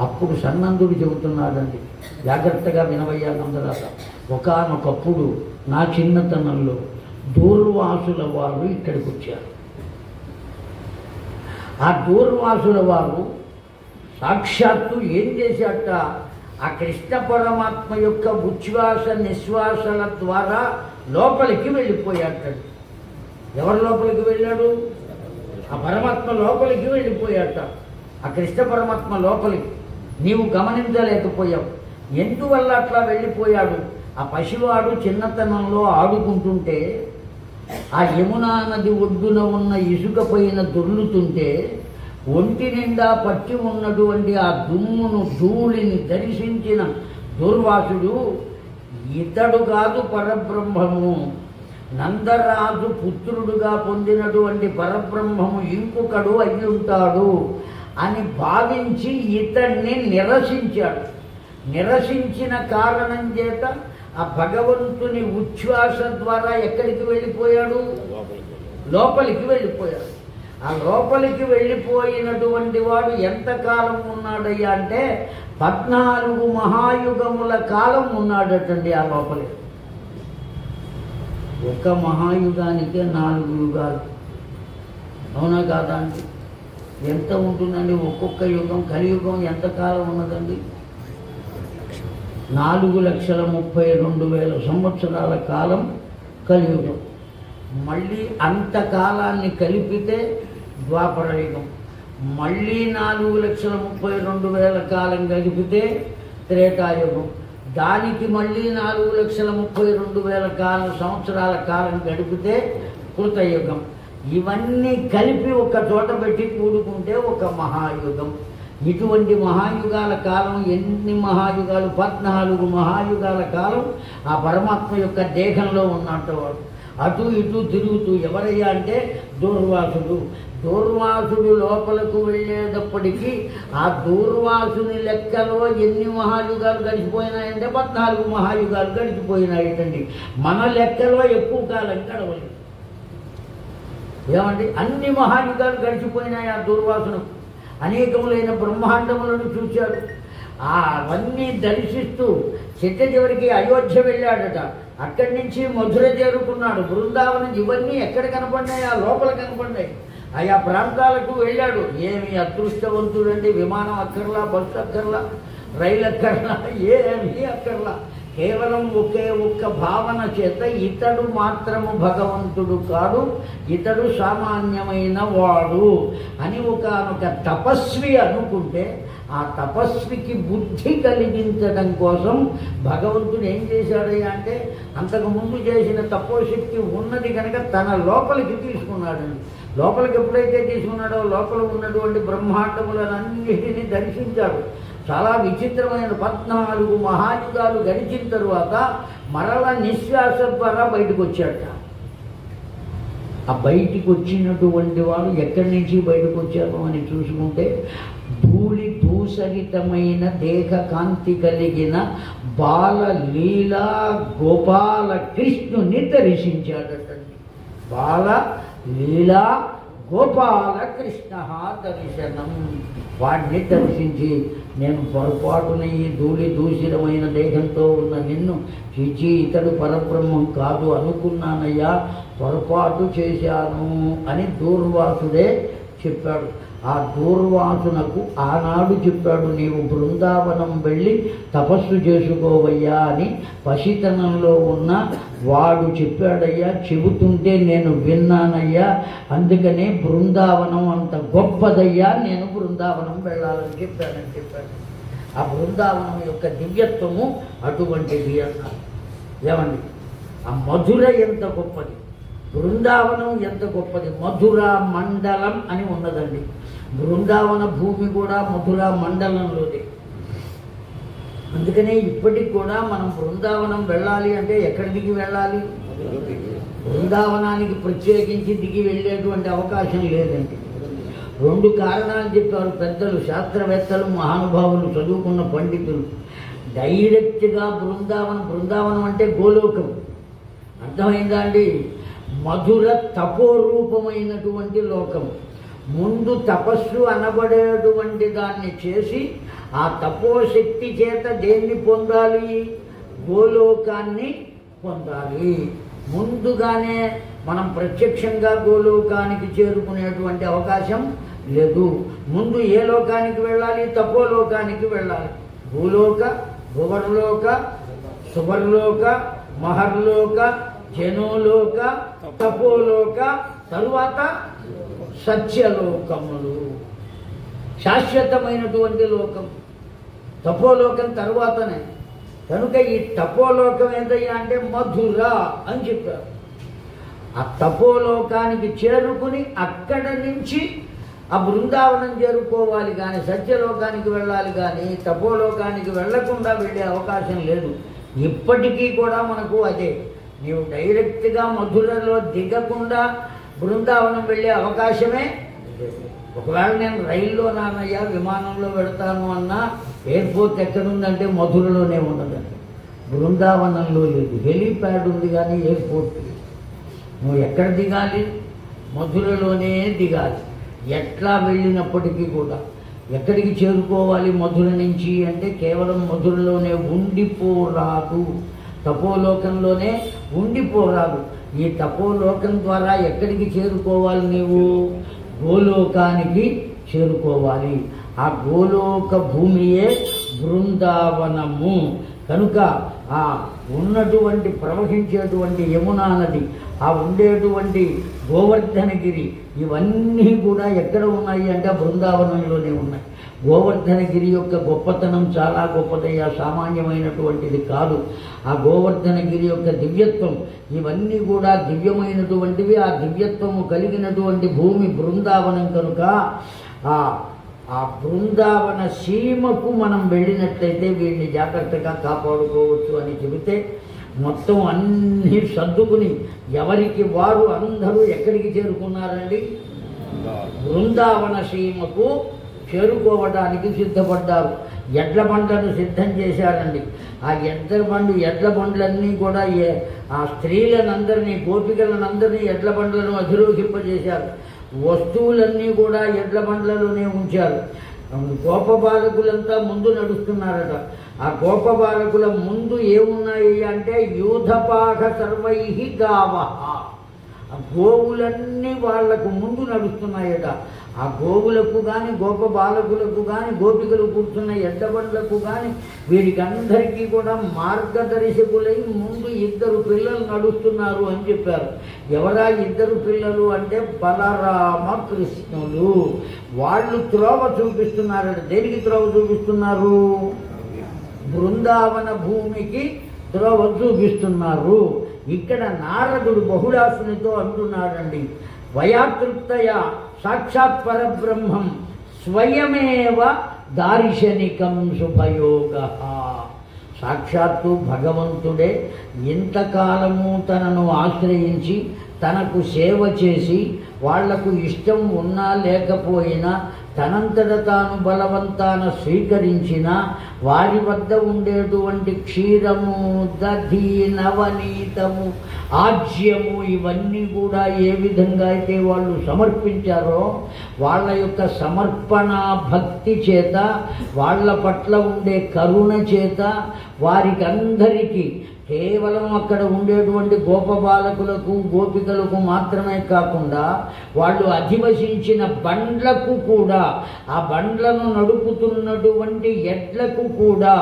అప్పుడు సన్నందుడు చెబుతున్నాడండి, జాగ్రత్తగా వినవయ్యా నందరాజ. ఒకానొకప్పుడు నా చిన్నతనంలో దూర్వాసుల వారు ఇక్కడికి వచ్చారు. ఆ దూర్వాసుల వారు సాక్షాత్తు ఏం చేశాట? ఆ కృష్ణ పరమాత్మ యొక్క ఉచ్ఛ్వాస నిశ్వాసల ద్వారా లోపలికి వెళ్ళిపోయాడు. ఎవరి లోపలికి వెళ్ళాడు? ఆ పరమాత్మ లోపలికి వెళ్ళిపోయాట. ఆ కృష్ణ పరమాత్మ లోపలికి నీవు గమనించలేకపోయావు. ఎందువల్ల అట్లా వెళ్ళిపోయాడు? ఆ పసివాడు చిన్నతనంలో ఆడుకుంటుంటే ఆ యమునా నది ఒడ్డున ఉన్న ఇసుక పైన దొర్లుతుంటే ఒంటి నిండా పట్టి ఉన్నటువంటి ఆ దుమ్మును ధూళిని దర్శించిన దూర్వాసుడు ఇతడు కాదు పరబ్రహ్మము, నందరాజు పుత్రుడుగా పొందినటువంటి పరబ్రహ్మము ఇంకొకడు అయి ఉంటాడు అని భావించి ఇతన్ని నిరసించాడు. నిరసించిన కారణం చేత ఆ భగవంతుని ఉచ్ఛ్వాస ద్వారా ఎక్కడికి వెళ్ళిపోయాడు? లోపలికి వెళ్ళిపోయాడు. ఆ లోపలికి వెళ్ళిపోయినటువంటి వాడు ఎంతకాలం ఉన్నాడయ్యా అంటే 14 మహాయుగముల కాలం ఉన్నాడటండి ఆ లోపలి. ఒక మహాయుగానికే 4 యుగాలు. అవునా కాదా అండి? ఎంత ఉంటుందండి ఒక్కొక్క యుగం? కలియుగం ఎంతకాలం ఉన్నదండి? 4,32,000 సంవత్సరాల కాలం కలియుగం. మళ్ళీ అంతకాలాన్ని కలిపితే ద్వాపరయుగం. మళ్ళీ 4,32,000 కాలం కలిపితే త్రేతాయుగం. దానికి మళ్ళీ 4,32,000 సంవత్సరాల కాలం గడిపితే కృతయుగం. ఇవన్నీ కలిపి ఒక చోట పెట్టి కూడుకుంటే ఒక మహాయుగం. ఇటువంటి మహాయుగాల కాలం ఎన్ని మహాయుగాలు? 14 మహాయుగాల కాలం ఆ పరమాత్మ యొక్క దేహంలో ఉన్నట్టవాడు. అటు ఇటు తిరుగుతూ ఎవరయ్యా అంటే దూర్వాసుడు. దూర్వాసుడు లోపలకు వెళ్ళేటప్పటికీ ఆ దూర్వాసుని లెక్కలో ఎన్ని మహాయుగాలు గడిచిపోయినాయంటే 14 మహాయుగాలు గడిచిపోయినాయిటండి. మన లెక్కలో ఎక్కువ కాలం గడవలేదు. ఏమండి? అన్ని మహాయుగాలు గడిచిపోయినాయి ఆ దూర్వాసును. అనేకములైన బ్రహ్మాండములను చూశాడు. అవన్నీ దర్శిస్తూ చివరికి అయోధ్య వెళ్ళాడట. అక్కడి నుంచి మధుర చేరుకున్నాడు. బృందావనం ఇవన్నీ ఎక్కడ కనపడినాయి? ఆ లోపల కనపడినాయి. ఆయా ప్రాంతాలకు వెళ్ళాడు. ఏమి అదృష్టవంతుడండి! విమానం అక్కర్లా, బస్సు అక్కర్లా, రైలు అక్కర్లా, ఏమీ అక్కర్లా. కేవలం ఒకే ఒక్క భావన చేత ఇతడు మాత్రము భగవంతుడు కాడు, ఇతడు సామాన్యమైన వాడు అని ఒక తపస్వి అనుకుంటే ఆ తపస్వికి బుద్ధి కలిగించడం కోసం భగవంతుడు ఏం చేశాడయ్యా అంటే అంతకుముందు చేసిన తపోశక్తి ఉన్నది కనుక తన లోపలికి తీసుకున్నాడండి. లోపలికి ఎప్పుడైతే తీసుకున్నాడో లోపల ఉన్నటువంటి బ్రహ్మాండములన్నిటినీ దర్శించాడు. చాలా విచిత్రమైన 14 మహాయుగాలు గడిచిన తరువాత మరల నిశ్వాస ద్వారా బయటకు వచ్చాట. ఆ బయటికి వచ్చినటువంటి వాడు ఎక్కడి నుంచి బయటకు వచ్చారు అని చూసుకుంటే ధూళి దూసరితమైన దేహ కాంతి కలిగిన బాల లీలా గోపాల కృష్ణుని దర్శించాడటండి. బాల లీలా గోపాల కృష్ణ దర్శనం. వాడిని దర్శించి నేను పొరపాటున ఈ ధూళి దూషితమైన దేహంతో ఉన్న నిన్ను చిచి ఇతడు పరబ్రహ్మం కాదు అనుకున్నానయ్యా, పొరపాటు చేశాను అని దూర్వాసుడే చెప్పాడు. ఆ దూర్వాసునకు ఆనాడు చెప్పాడు, నీవు బృందావనం వెళ్ళి తపస్సు చేసుకోవయ్యా అని. పసితనంలో ఉన్న వాడు చెప్పాడయ్యా, చెబుతుంటే నేను విన్నానయ్యా, అందుకనే బృందావనం అంత గొప్పదయ్యా, నేను బృందావనం వెళ్ళాలని చెప్పాడు. ఆ బృందావనం యొక్క దివ్యత్వము అటువంటిది అన్నారు. ఏమండి, ఆ మధుర ఎంత గొప్పది, బృందావనం ఎంత గొప్పది. మధుర మండలం అని ఉన్నదండి. బృందావన భూమి కూడా మధుర మండలంలోనే. అందుకనే ఇప్పటికి కూడా మనం బృందావనం వెళ్ళాలి అంటే ఎక్కడి దిగి వెళ్ళాలి? బృందావనానికి ప్రత్యేకించి దిగి వెళ్ళేటువంటి అవకాశం లేదండి. 2 కారణాలు చెప్పారు పెద్దలు, శాస్త్రవేత్తలు, మహానుభావులు, చదువుకున్న పండితులు. డైరెక్ట్గా బృందావనం అంటే గోలోకం, అర్థమైందా అండి? మధుర తపోరూపమైనటువంటి లోకం. ముందు తపస్సు అనబడేటువంటి దాన్ని చేసి ఆ తపోశక్తి చేత దేన్ని పొందాలి? గోలోకాన్ని పొందాలి. ముందుగానే మనం ప్రత్యక్షంగా గోలోకానికి చేరుకునేటువంటి అవకాశం లేదు. ముందు ఏ లోకానికి వెళ్ళాలి? తపోలోకానికి వెళ్ళాలి. భూలోక, భువర్లోక, సువర్లోక, మహర్లోక, జనోలోక, తపోలోక, తరువాత సత్యలోకములు, శాశ్వతమైనటువంటి లోకం. తపోలోకం తరువాతనే. కనుక ఈ తపోలోకం ఏంటయ్యా అంటే మధుర అని చెప్పారు. ఆ తపోలోకానికి చేరుకుని అక్కడ నుంచి ఆ బృందావనం చేరుకోవాలి కానీ సత్యలోకానికి వెళ్ళాలి కానీ తపోలోకానికి వెళ్లకుండా వెళ్ళే అవకాశం లేదు. ఇప్పటికీ కూడా మనకు అదే. నీవు డైరెక్ట్గా మధురలో దిగకుండా బృందావనం వెళ్ళే అవకాశమే లేదు. ఒకవేళ నేను రైల్లో నానయ్యా విమానంలో వెళతాను అన్నా ఎయిర్పోర్ట్ ఎక్కడుందంటే మధురలోనే ఉన్నదండి, బృందావనంలో లేదు. హెలీప్యాడ్ ఉంది కానీ ఎయిర్పోర్ట్ లేదు. నువ్వు ఎక్కడ దిగాలి? మధురలోనే దిగాలి. ఎట్లా వెళ్ళినప్పటికీ కూడా ఎక్కడికి చేరుకోవాలి మధుర నుంచి అంటే కేవలం మధురలోనే ఉండిపోరాదు, తపోలోకంలోనే ఉండిపోరాదు. ఈ తపోలోకం ద్వారా ఎక్కడికి చేరుకోవాలి? నీవు గోలోకానికి చేరుకోవాలి. ఆ గోలోక భూమియే బృందావనము. కనుక ఆ ఉన్నటువంటి ప్రవహించేటువంటి యమునా నది, ఆ ఉండేటువంటి గోవర్ధనగిరి, ఇవన్నీ కూడా ఎక్కడ ఉన్నాయి అంటే బృందావనంలోనే ఉన్నాయి. గోవర్ధనగిరి యొక్క గొప్పతనం చాలా గొప్పదయ్యా, సామాన్యమైనటువంటిది కాదు. ఆ గోవర్ధనగిరి యొక్క దివ్యత్వం, ఇవన్నీ కూడా దివ్యమైనటువంటివి. ఆ దివ్యత్వము కలిగినటువంటి భూమి బృందావనం. కనుక ఆ బృందావన సీమకు మనం వెళ్ళినట్లయితే వీడిని జాగ్రత్తగా కాపాడుకోవచ్చు అని చెబితే మొత్తం అన్నీ సర్దుకుని ఎవరికి వారు అందరూ ఎక్కడికి చేరుకున్నారండి? బృందావన సీమకు చేరుకోవడానికి సిద్ధపడ్డారు. ఎడ్ల బండ్లను సిద్ధం చేశారండి. ఆ ఎడ్ల బండ్లన్నీ కూడా ఆ స్త్రీలనందరినీ, గోపికలనందరినీ ఎడ్ల బండ్లను అధిరోహింపజేశారు. వస్తువులన్నీ కూడా ఎడ్ల బండ్లలోనే ఉంచారు. గోపబాలకులంతా ముందు నడుస్తున్నారట. ఆ గోపబాలకుల ముందు ఏమున్నాయి అంటే యూధపాక సర్వై గావ, ఆ గోవులన్నీ వాళ్లకు ముందు నడుస్తున్నాయట. ఆ గోవులకు కానీ గోపబాలకులకు కానీ గోపికలు కూర్చున్న ఎడ్డబండ్లకు కానీ వీరికి అందరికీ కూడా మార్గదర్శకులై ముందు 2 పిల్లలు నడుస్తున్నారు అని చెప్పారు. ఎవరా 2 పిల్లలు అంటే బలరామ కృష్ణులు. వాళ్ళు త్రోవ చూపిస్తున్నారట. దేనికి త్రోవ చూపిస్తున్నారు? బృందావన భూమికి త్రోవ చూపిస్తున్నారు. ఇక్కడ నారదుడు బహుళాసునితో అంటున్నాడండి, వయాతృప్తయ సాక్షాత్ పరబ్రహ్మం స్వయమేవ దార్శనికం శుభయోగ. సాక్షాత్తు భగవంతుడే ఇంతకాలము తనను ఆశ్రయించి తనకు సేవ చేసి వాళ్లకు ఇష్టం ఉన్నా లేకపోయినా తనంతట తాను బలవంతాన స్వీకరించిన వారి వద్ద ఉండేటువంటి క్షీరము, దధి, నవనీతము, ఆజ్యము, ఇవన్నీ కూడా ఏ విధంగా అయితే వాళ్ళు సమర్పించారో వాళ్ళ యొక్క సమర్పణ భక్తి చేత, వాళ్ళ పట్ల ఉండే కరుణ చేత వారికి అందరికీ కేవలం అక్కడ ఉండేటువంటి గోపబాలకులకు గోపికలకు మాత్రమే కాకుండా వాళ్ళు అధివసించిన బండ్లకు కూడా, ఆ బండ్లను నడుపుతున్నటువంటి ఎడ్లకు కూడా,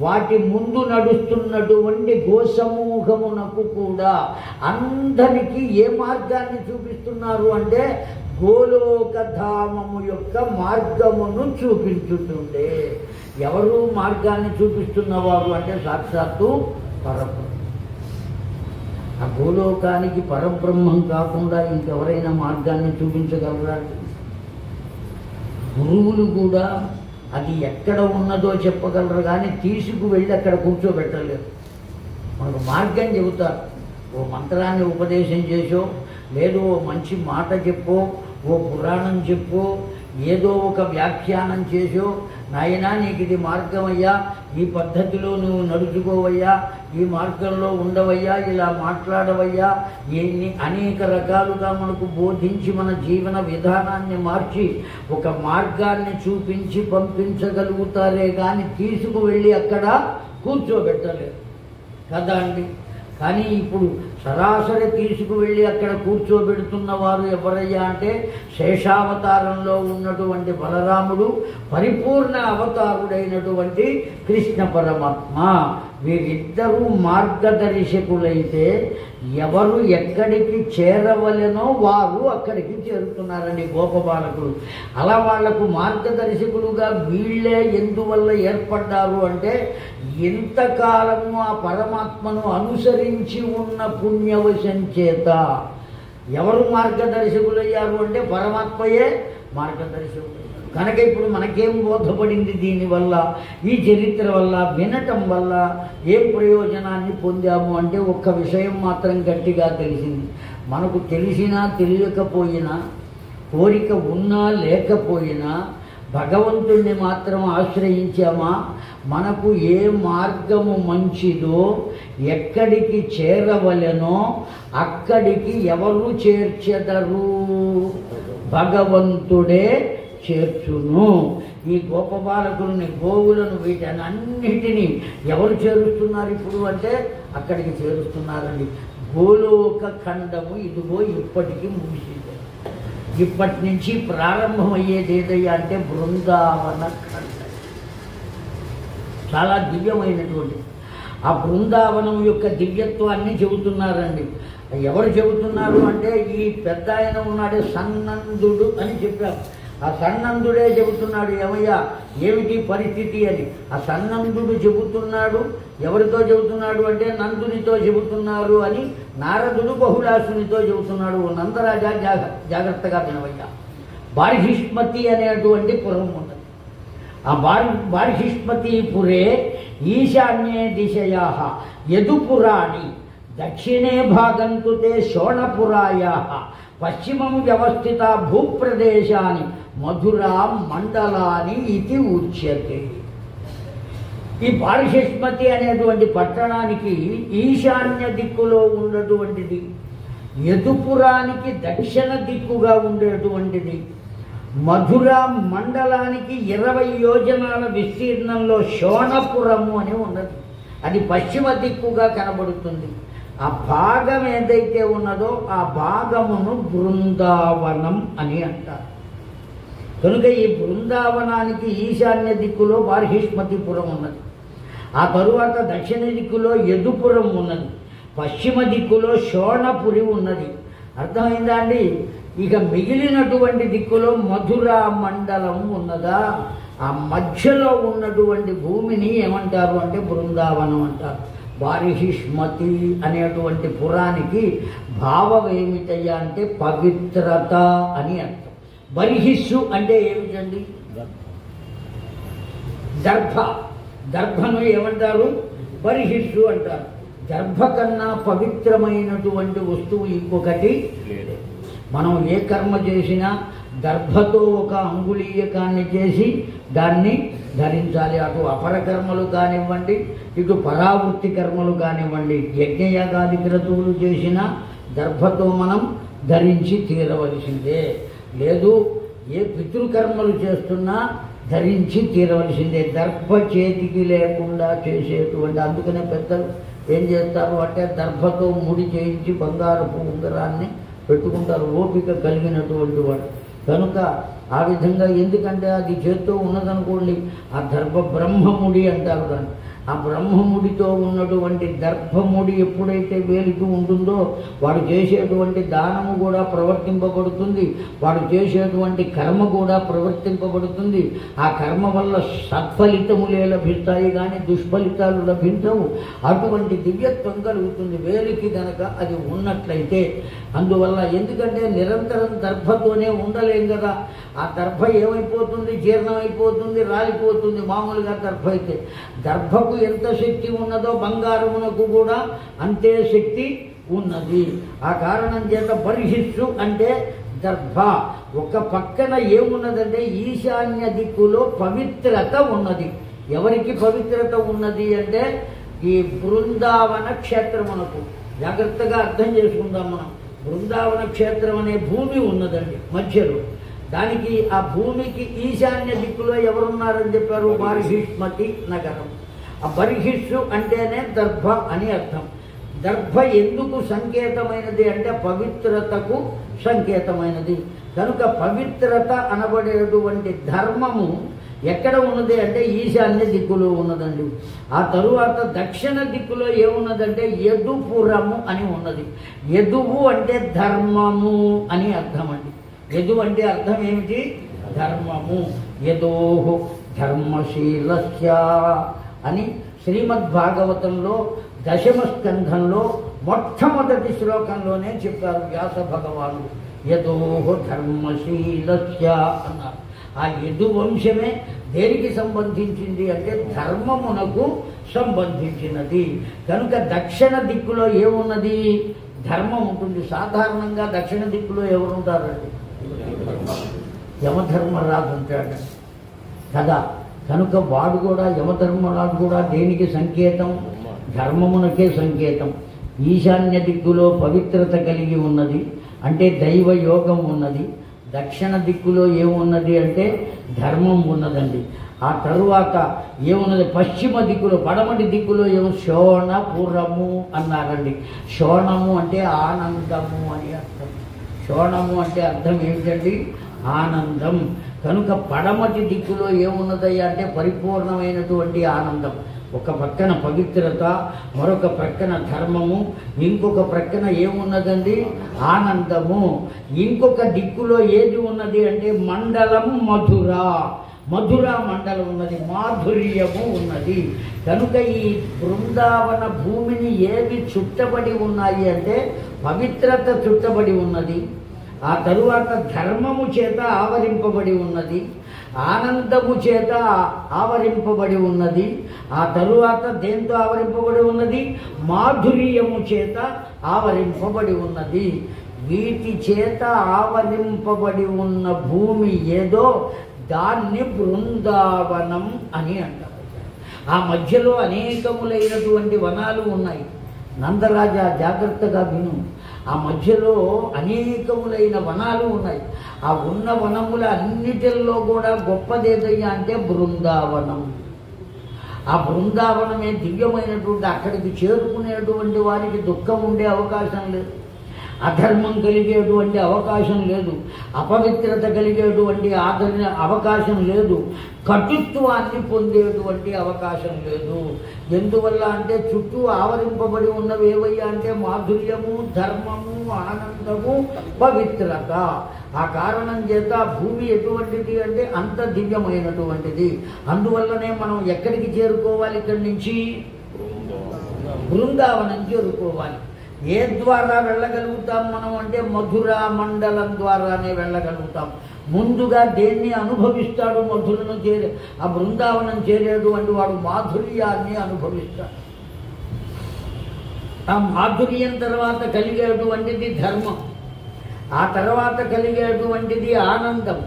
వాటి ముందు నడుస్తున్నటువంటి గోసమూహమునకు కూడా అందరికీ ఏ మార్గాన్ని చూపిస్తున్నారు అంటే గోలోకధామము యొక్క మార్గమును చూపించుతుండే. ఎవరు మార్గాన్ని చూపిస్తున్నవారు అంటే సాక్షాత్తు పరబ్రహ్మ. ఆ గోలోకానికి పరబ్రహ్మం కాకుండా ఇంకెవరైనా మార్గాన్ని చూపించగలరా? గురువులు కూడా అది ఎక్కడ ఉన్నదో చెప్పగలరు, కానీ తీసుకువెళ్ళి అక్కడ కూర్చోబెట్టలేరు. మనకు మార్గం చెబుతారు. ఓ మంత్రాన్ని ఉపదేశం చేసో, లేదు ఓ మంచి మాట చెప్పో, ఓ పురాణం చెప్పో, ఏదో ఒక వ్యాఖ్యానం చేసో, నాయనా నీకు ఇది మార్గమయ్యా, ఈ పద్ధతిలో నువ్వు నడుచుకోవయ్యా, ఈ మార్గంలో ఉండవయ్యా, ఇలా మాట్లాడవయ్యా, ఎన్ని అనేక రకాలుగా మనకు బోధించి మన జీవన విధానాన్ని మార్చి ఒక మార్గాన్ని చూపించి పంపించగలుగుతారే కానీ తీసుకువెళ్ళి అక్కడ కూర్చోబెట్టలేరు కదా అండి. కానీ ఇప్పుడు సరాసరి తీసుకువెళ్ళి అక్కడ కూర్చోబెడుతున్న వారు ఎవరయ్యా అంటే శేషావతారంలో ఉన్నటువంటి బలరాముడు, పరిపూర్ణ అవతారుడైనటువంటి కృష్ణ పరమాత్మ. వీరిద్దరూ మార్గదర్శకులైతే ఎవరు ఎక్కడికి చేరవలెనో వారు అక్కడికి చేరుతున్నారండి గోపబాలకులు. అలా వాళ్లకు మార్గదర్శకులుగా వీళ్ళే ఎందువల్ల ఏర్పడ్డారు అంటే ఇంతకాలము ఆ పరమాత్మను అనుసరించి ఉన్న పుణ్యవశం చేత. ఎవరు మార్గదర్శకులయ్యారు అంటే పరమాత్మయే మార్గదర్శకులు. కనుక ఇప్పుడు మనకేం బోధపడింది దీనివల్ల, ఈ చరిత్ర వల్ల, వినటం వల్ల ఏం ప్రయోజనాన్ని పొందాము అంటే ఒక్క విషయం మాత్రం గట్టిగా తెలిసింది. మనకు తెలిసినా తెలియకపోయినా, కోరిక ఉన్నా లేకపోయినా భగవంతుణ్ణి మాత్రం ఆశ్రయించామా, మనకు ఏ మార్గము మంచిదో, ఎక్కడికి చేరవలెనో అక్కడికి ఎవరు చేర్చెదరు? భగవంతుడే చేర్చును. ఈ గోపబాలకుల్ని, గోవులను, వీటన్నిటినీ ఎవరు చేరుస్తున్నారు ఇప్పుడు అంటే అక్కడికి చేరుస్తున్నారండి. గోలోక ఖండము ఇదిగో ఇప్పటికీ ముగిసింది. ఇప్పటి నుంచి ప్రారంభమయ్యేది ఏదయ్యా అంటే బృందావన ఖండం. చాలా దివ్యమైనటువంటి ఆ బృందావనం యొక్క దివ్యత్వాన్ని చెబుతున్నారండి. ఎవరు చెబుతున్నారు అంటే ఈ పెద్ద ఆయన ఉన్నాడే సన్నందుడు అని చెప్పారు. ఆ సన్నందుడే చెబుతున్నాడు, ఏమయ్యా ఏమిటి పరిస్థితి అని. ఆ సన్నందుడు చెబుతున్నాడు. ఎవరితో చెబుతున్నాడు అంటే నందునితో చెబుతున్నారు అని నారదుడు బహుళాసునితో చెబుతున్నాడు. నందరాజా జాగ్రత్తగా వినవయ్యా. బార్హిష్మతి అనేటువంటి పురం ఉన్నది. ఆ బార్హిష్మతీపురే ఈశాన్యే దిశయా యదుపురాణి దక్షిణే భాగంతు తే శోణపురాయా పశ్చిమం వ్యవస్థిత భూప్రదేశాన్ని మధురా మండలాన్ని ఇది ఉచ్యతే. ఈ బార్హిష్మతి అనేటువంటి పట్టణానికి ఈశాన్య దిక్కులో ఉన్నటువంటిది, యదుపురానికి దక్షిణ దిక్కుగా ఉండేటువంటిది, మధురా మండలానికి 20 యోజనాల విస్తీర్ణంలో శోణపురము అని ఉన్నది. అది పశ్చిమ దిక్కుగా కనబడుతుంది. ఆ భాగం ఏదైతే ఉన్నదో ఆ భాగమును బృందావనం అని అంటారు. కనుక ఈ బృందావనానికి ఈశాన్య దిక్కులో బార్హిష్మతిపురం ఉన్నది. ఆ తరువాత దక్షిణ దిక్కులో యదుపురం ఉన్నది. పశ్చిమ దిక్కులో శోణపురి ఉన్నది. అర్థమైందా అండి? ఇక మిగిలినటువంటి దిక్కులో మధురా మండలం ఉన్నదా. ఆ మధ్యలో ఉన్నటువంటి భూమిని ఏమంటారు అంటే బృందావనం అంటారు. బార్హిష్మతి అనేటువంటి పురానికి భావం ఏమిటయ్యా అంటే పవిత్రత అని అర్థం. బర్హిస్సు అంటే ఏమిటండి? దర్భ. దర్భను ఏమంటారు? బర్హిస్సు అంటారు. దర్భ కన్నా పవిత్రమైనటువంటి వస్తువు ఇంకొకటి లేదు. మనం ఏ కర్మ చేసినా దర్భతో ఒక అంగుళీయకాన్ని చేసి దాన్ని ధరించాలి. అటు అపరకర్మలు కానివ్వండి, ఇటు పరావృత్తి కర్మలు కానివ్వండి, యజ్ఞయాగాది క్రతువులు చేసినా దర్భతో మనం ధరించి తీరవలసిందే. లేదు ఏ పితృకర్మలు చేస్తున్నా ధరించి తీరవలసిందే. దర్భ చేతికి లేకుండా చేసేటువంటి, అందుకనే పెద్దలు ఏం చేస్తారు అంటే దర్భతో ముడి చేయించి బంగారపు ఉంగరాన్ని పెట్టుకుంటారు, ఓపిక కలిగినటువంటి వాడు కనుక. ఆ విధంగా ఎందుకంటే అది చేత్తో ఉన్నదనుకోండి, ఆ దర్భ బ్రహ్మముడి అంటారు దాన్ని. ఆ బ్రహ్మముడితో ఉన్నటువంటి దర్భముడి ఎప్పుడైతే వేలికి ఉంటుందో వాడు చేసేటువంటి దానము కూడా ప్రవర్తింపబడుతుంది, వాడు చేసేటువంటి కర్మ కూడా ప్రవర్తింపబడుతుంది. ఆ కర్మ వల్ల సత్ఫలితములే లభిస్తాయి కానీ దుష్ఫలితాలు లభించవు. అటువంటి దివ్యత్వం కలుగుతుంది వేలికి గనక అది ఉన్నట్లయితే. అందువల్ల ఎందుకంటే నిరంతరం దర్భతోనే ఉండలేం కదా, ఆ దర్భ ఏమైపోతుంది, జీర్ణమైపోతుంది, రాలిపోతుంది మామూలుగా దర్భ అయితే. దర్భకు ఎంత శక్తి ఉన్నదో బంగారమునకు కూడా అంతే శక్తి ఉన్నది. ఆ కారణం చేత బర్హిస్సు అంటే దర్భ. ఒక పక్కన ఏమున్నదంటే ఈశాన్య దిక్కులో పవిత్రత ఉన్నది. ఎవరికి పవిత్రత ఉన్నది అంటే ఈ బృందావన క్షేత్రమునకు. జాగ్రత్తగా అర్థం చేసుకుందాం మనం. బృందావన క్షేత్రం అనే భూమి ఉన్నదండి మధ్యలో. దానికి ఆ భూమికి ఈశాన్య దిక్కులో ఎవరున్నారని చెప్పారు? బర్హిష్మతి నగరం. ఆ బర్హిస్సు అంటేనే దర్భ అని అర్థం. దర్భ ఎందుకు సంకేతమైనది అంటే పవిత్రతకు సంకేతమైనది కనుక పవిత్రత అనబడేటువంటి ధర్మము ఎక్కడ ఉన్నది అంటే ఈశాన్య దిక్కులో ఉన్నదండి. ఆ తరువాత దక్షిణ దిక్కులో ఏమున్నదంటే యదుపురము అని ఉన్నది. యదువు అంటే ధర్మము అని అర్థం అండి. యదు అంటే అర్థం ఏమిటి? ధర్మము. యదోహు ధర్మశీలస్య అని శ్రీమద్భాగవతంలో 10వ స్కంధంలో మొట్టమొదటి శ్లోకంలోనే చెప్పారు వ్యాస భగవానుడు. యదోహు ధర్మశీలస్య అన్నారు. ఆ యదు వంశమే దేనికి సంబంధించింది అంటే ధర్మమునకు సంబంధించినది కనుక దక్షిణ దిక్కులో ఏమున్నది? ధర్మం ఉంటుంది. సాధారణంగా దక్షిణ దిక్కులో ఎవరుంటారండి? యమధర్మరాజు ఉంటాడు కదా. కనుక వాడు కూడా యమధర్మరాజు కూడా దేనికి సంకేతం? ధర్మమునకే సంకేతం. ఈశాన్య దిక్కులో పవిత్రత కలిగి ఉన్నది అంటే దైవ యోగం ఉన్నది. దక్షిణ దిక్కులో ఏమున్నది అంటే ధర్మం ఉన్నదండి. ఆ తరువాత ఏమున్నది? పశ్చిమ దిక్కులో పడమటి దిక్కులో ఏమో శోణపురము అన్నారండి. శోణము అంటే ఆనందము అని అర్థం. శోణము అంటే అర్థం ఏమిటండి? ఆనందం. కనుక పడమటి దిక్కులో ఏమున్నదయ్యా అంటే పరిపూర్ణమైనటువంటి ఆనందం. ఒక ప్రక్కన పవిత్రత, మరొక ప్రక్కన ధర్మము, ఇంకొక ప్రక్కన ఏమున్నదండి? ఆనందము. ఇంకొక దిక్కులో ఏది ఉన్నది అంటే మండలం మధుర. మధుర మండలం ఉన్నది, మాధుర్యము ఉన్నది. కనుక ఈ బృందావన భూమిని ఏవి చుట్టబడి ఉన్నాయి అంటే పవిత్రత చుట్టబడి ఉన్నది, ఆ తరువాత ధర్మము చేత ఆవరింపబడి ఉన్నది, ఆనందము చేత ఆవరింపబడి ఉన్నది, ఆ తరువాత దేంతో ఆవరింపబడి ఉన్నది? మాధుర్యము చేత ఆవరింపబడి ఉన్నది. వీటి చేత ఆవరింపబడి ఉన్న భూమి ఏదో దాన్ని బృందావనం అని అంటారు. ఆ మధ్యలో అనేకములైనటువంటి వనాలు ఉన్నాయి. నందరాజా జాగ్రత్తగా విను. ఆ మధ్యలో అనేకములైన వనాలు ఉన్నాయి. ఆ ఉన్న వనముల అన్నిటిల్లో కూడా గొప్పదేదయ్యా అంటే బృందావనం. ఆ బృందావనమే దివ్యమైనటువంటి. అక్కడికి చేరుకునేటువంటి వారికి దుఃఖం ఉండే అవకాశం లేదు, అధర్మం కలిగేటువంటి అవకాశం లేదు, అపవిత్రత కలిగేటువంటి అవకాశం లేదు, కటుత్వాన్ని పొందేటువంటి అవకాశం లేదు. ఎందువల్ల అంటే చుట్టూ ఆవరింపబడి ఉన్నవి ఏవయ్యా అంటే మాధుర్యము, ధర్మము, ఆనందము, పవిత్రత. ఆ కారణం చేత భూమి ఎటువంటిది అంటే అంత దివ్యమైనటువంటిది. అందువల్లనే మనం ఎక్కడికి చేరుకోవాలి? ఇక్కడి నుంచి బృందావనం చేరుకోవాలి. ఏ ద్వారా వెళ్ళగలుగుతాం మనం అంటే మధుర మండలం ద్వారానే వెళ్ళగలుగుతాం. ముందుగా దేన్ని అనుభవిస్తాడు? మధురను ఆ బృందావనం చేరేటువంటి వాడు మాధుర్యాన్ని అనుభవిస్తాడు. ఆ మాధుర్యం తర్వాత కలిగేటువంటిది ధర్మం, ఆ తర్వాత కలిగేటువంటిది ఆనందం.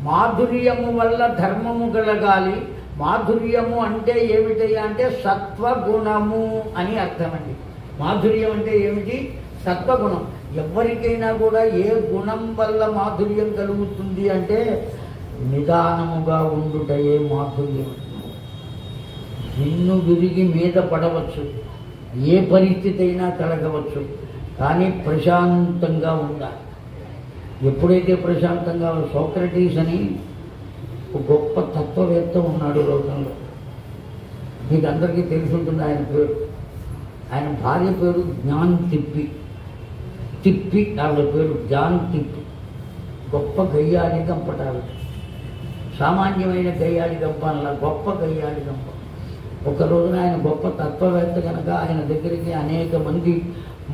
మాధుర్యము వల్ల ధర్మము కలగాలి. మాధుర్యము అంటే ఏమిటయ్యా అంటే సత్వగుణము అని అర్థమండి. మాధుర్యం అంటే ఏమిటి? సత్వగుణం. ఎవరికైనా కూడా ఏ గుణం వల్ల మాధుర్యం కలుగుతుంది అంటే నిదానముగా ఉండుటయే మాధుర్యం. నిన్ను విరిగి మీద పడవచ్చు, ఏ పరిస్థితి అయినా కలగవచ్చు, కానీ ప్రశాంతంగా ఉండాలి. ఎప్పుడైతే ప్రశాంతంగా సోక్రటీస్ అని ఒక గొప్ప తత్వవేత్త ఉన్నాడు లోకంలో, మీకు అందరికీ తెలిసి ఉంటుంది ఆయన పేరు. ఆయన భార్య పేరు జ్ఞాన్ తిప్పి ఆవిడ పేరు జాన్ తిప్పి. గొప్ప గయ్యాడి గంపటాలు, సామాన్యమైన గయ్యాడి గంప అలా గొప్ప గయ్యాడి గంప. ఒక రోజున ఆయన గొప్ప తత్వవేత్త కనుక ఆయన దగ్గరికి అనేక మంది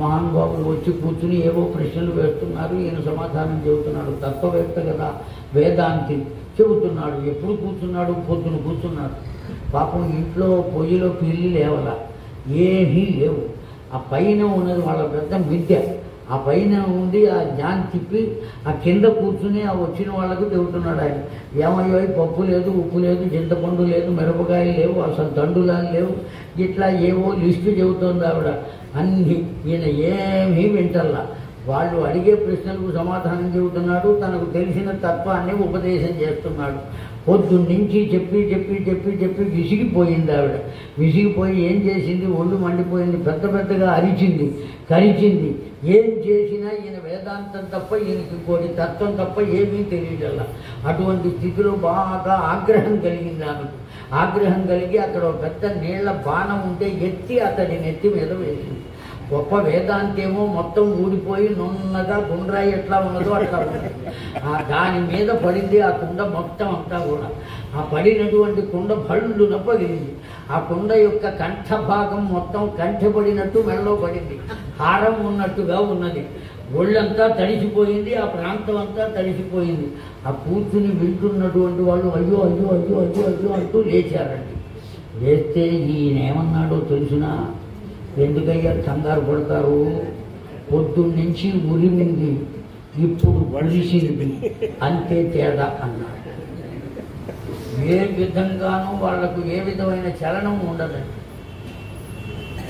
మహానుభావులు వచ్చి కూర్చుని ఏవో ప్రశ్నలు వేస్తున్నారు, ఈయన సమాధానం చెబుతున్నాడు. తత్వవేత్త కదా, వేదాంతి చెబుతున్నాడు. ఎప్పుడు కూర్చున్నాడు? పొద్దున కూర్చున్నాడు. పాపం ఇంట్లో పొయ్యిలో పిల్లి లేవలా, ఏమీ లేవు. ఆ పైన ఉన్నది వాళ్ళ పెద్ద మిద్దె, ఆ పైన ఉంది ఆ జ్ఞాన్ తిప్పి ఆ కింద కూర్చుని ఆ వచ్చిన వాళ్ళకు చెబుతున్నాడు. ఆయన ఏమయ్యో పప్పు లేదు, ఉప్పు లేదు, చింతపండు లేదు, మిరపకాయలు లేవు, అసలు దండులాలు లేవు, ఇట్లా ఏవో లిస్టు చెబుతోంది ఆవిడ. అన్ని ఈయన ఏమీ వింటల్లా. వాళ్ళు అడిగే ప్రశ్నలకు సమాధానం చెబుతున్నాడు, తనకు తెలిసిన తత్వాన్ని ఉపదేశం చేస్తున్నాడు. పొద్దున్నుంచి చెప్పి చెప్పి చెప్పి చెప్పి విసిగిపోయింది ఆవిడ. విసిగిపోయి ఏం చేసింది? ఒళ్ళు మండిపోయింది, పెద్ద పెద్దగా అరిచింది, కరిచింది. ఏం చేసినా ఈయన వేదాంతం తప్ప ఈయనకి ఇంకోటి తత్వం తప్ప ఏమీ తెలియటల్లా. అటువంటి స్థితిలో బాగా ఆగ్రహం కలిగింది ఆమెకు. ఆగ్రహం కలిగి అక్కడ ఒక పెద్ద నీళ్ల బాణం ఉంటే ఎత్తి అతడి నెత్తి మీద వేసింది. గొప్ప వేదాంతేమో మొత్తం ఊడిపోయి నున్నగా గుండ్రాయి ఎట్లా ఉన్నదో అట్లా ఉన్నది. దాని మీద పడింది ఆ కుండ మొత్తం అంతా కూడా. ఆ పడినటువంటి కుండ భళ్ళున పగిలింది. ఆ కుండ యొక్క కంఠ భాగం మొత్తం కంఠపడినట్టు మెడలో పడింది, హారం ఉన్నట్టుగా ఉన్నది. ఒళ్ళంతా తడిసిపోయింది, ఆ ప్రాంతం అంతా తడిసిపోయింది. ఆ కూర్చుని వింటున్నటువంటి వాళ్ళు అయ్యో అయ్యో అయ్యో అయ్యో అయ్యో అంటూ లేచారండి. లేస్తే ఈయనేమన్నాడో తెలిసినా, ఎందుకయ్యా కంగారు పడతారు? పొద్దున్నుంచి ఉరిమింది, ఇప్పుడు కురిసింది, అంతే తేడా అన్నాడు. ఏ విధంగానూ వాళ్లకు ఏ విధమైన చలనం ఉండదండి.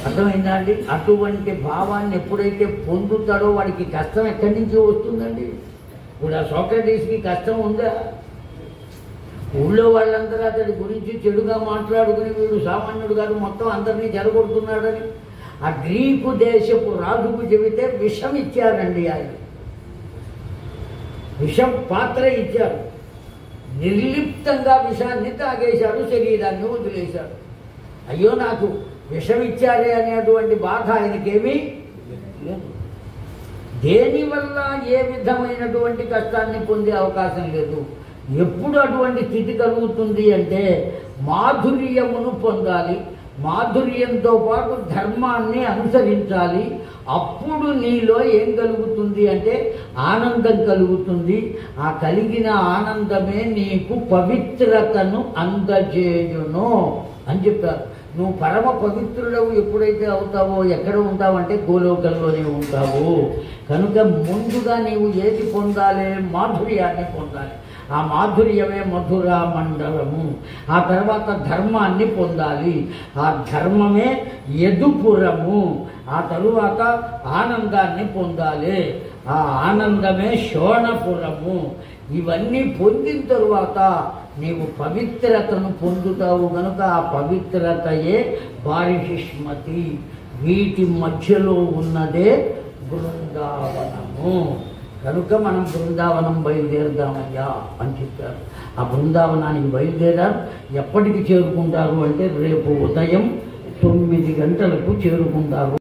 అర్థమైందా అండి? అటువంటి భావాన్ని ఎప్పుడైతే పొందుతాడో వాడికి కష్టం ఎక్కడి నుంచి వస్తుందండి? ఇప్పుడు ఆ సోక్రటీస్కి కష్టం ఉందా? ఊళ్ళో వాళ్ళందరూ అతడి గురించి చెడుగా మాట్లాడుకుని వీడు సామాన్యుడు గారు మొత్తం అందరినీ జరగొడుతున్నాడని ఆ గ్రీకు దేశపు రాజుకు చెబితే విషం ఇచ్చారండి. ఆయన విషం పాత్ర ఇచ్చారు, నిర్లిప్తంగా విషాన్ని తాగేశాడు, శరీరాన్ని వదిలేశాడు. అయ్యో నాకు విషం ఇచ్చారే అనేటువంటి బాధ ఆయనకేమీ లేదు. దేనివల్ల ఏ విధమైనటువంటి కష్టాన్ని పొందే అవకాశం లేదు. ఎప్పుడు అటువంటి స్థితి కలుగుతుంది అంటే మాధుర్యమును పొందాలి, మాధుర్యంతో పాటు ధర్మాన్ని అనుసరించాలి. అప్పుడు నీలో ఏం కలుగుతుంది అంటే ఆనందం కలుగుతుంది. ఆ కలిగిన ఆనందమే నీకు పవిత్రతను అందజేయును అని చెప్పారు. నువ్వు పరమ పవిత్రుడవు ఎప్పుడైతే అవుతావో ఎక్కడ ఉంటావంటే గోలోకంలోనే ఉంటావు. కనుక ముందుగా నీవు ఏది పొందాలి? మాధుర్యాన్ని పొందాలి. ఆ మాధుర్యమే మధురా మండలము. ఆ తర్వాత ధర్మాన్ని పొందాలి. ఆ ధర్మమే యదుపురము. ఆ తరువాత ఆనందాన్ని పొందాలి. ఆ ఆనందమే శోణపురము. ఇవన్నీ పొందిన తరువాత నీవు పవిత్రతను పొందుతావు. కనుక ఆ పవిత్రతయే బారిషిష్మతి. వీటి మధ్యలో ఉన్నదే బృందావనము. కనుక మనం బృందావనం బయలుదేరదామయ్యా అని చెప్పారు. ఆ బృందావనానికి బయలుదేరారు. ఎప్పటికి చేరుకుంటారు అంటే రేపు ఉదయం 9 గంటలకు చేరుకుంటారు.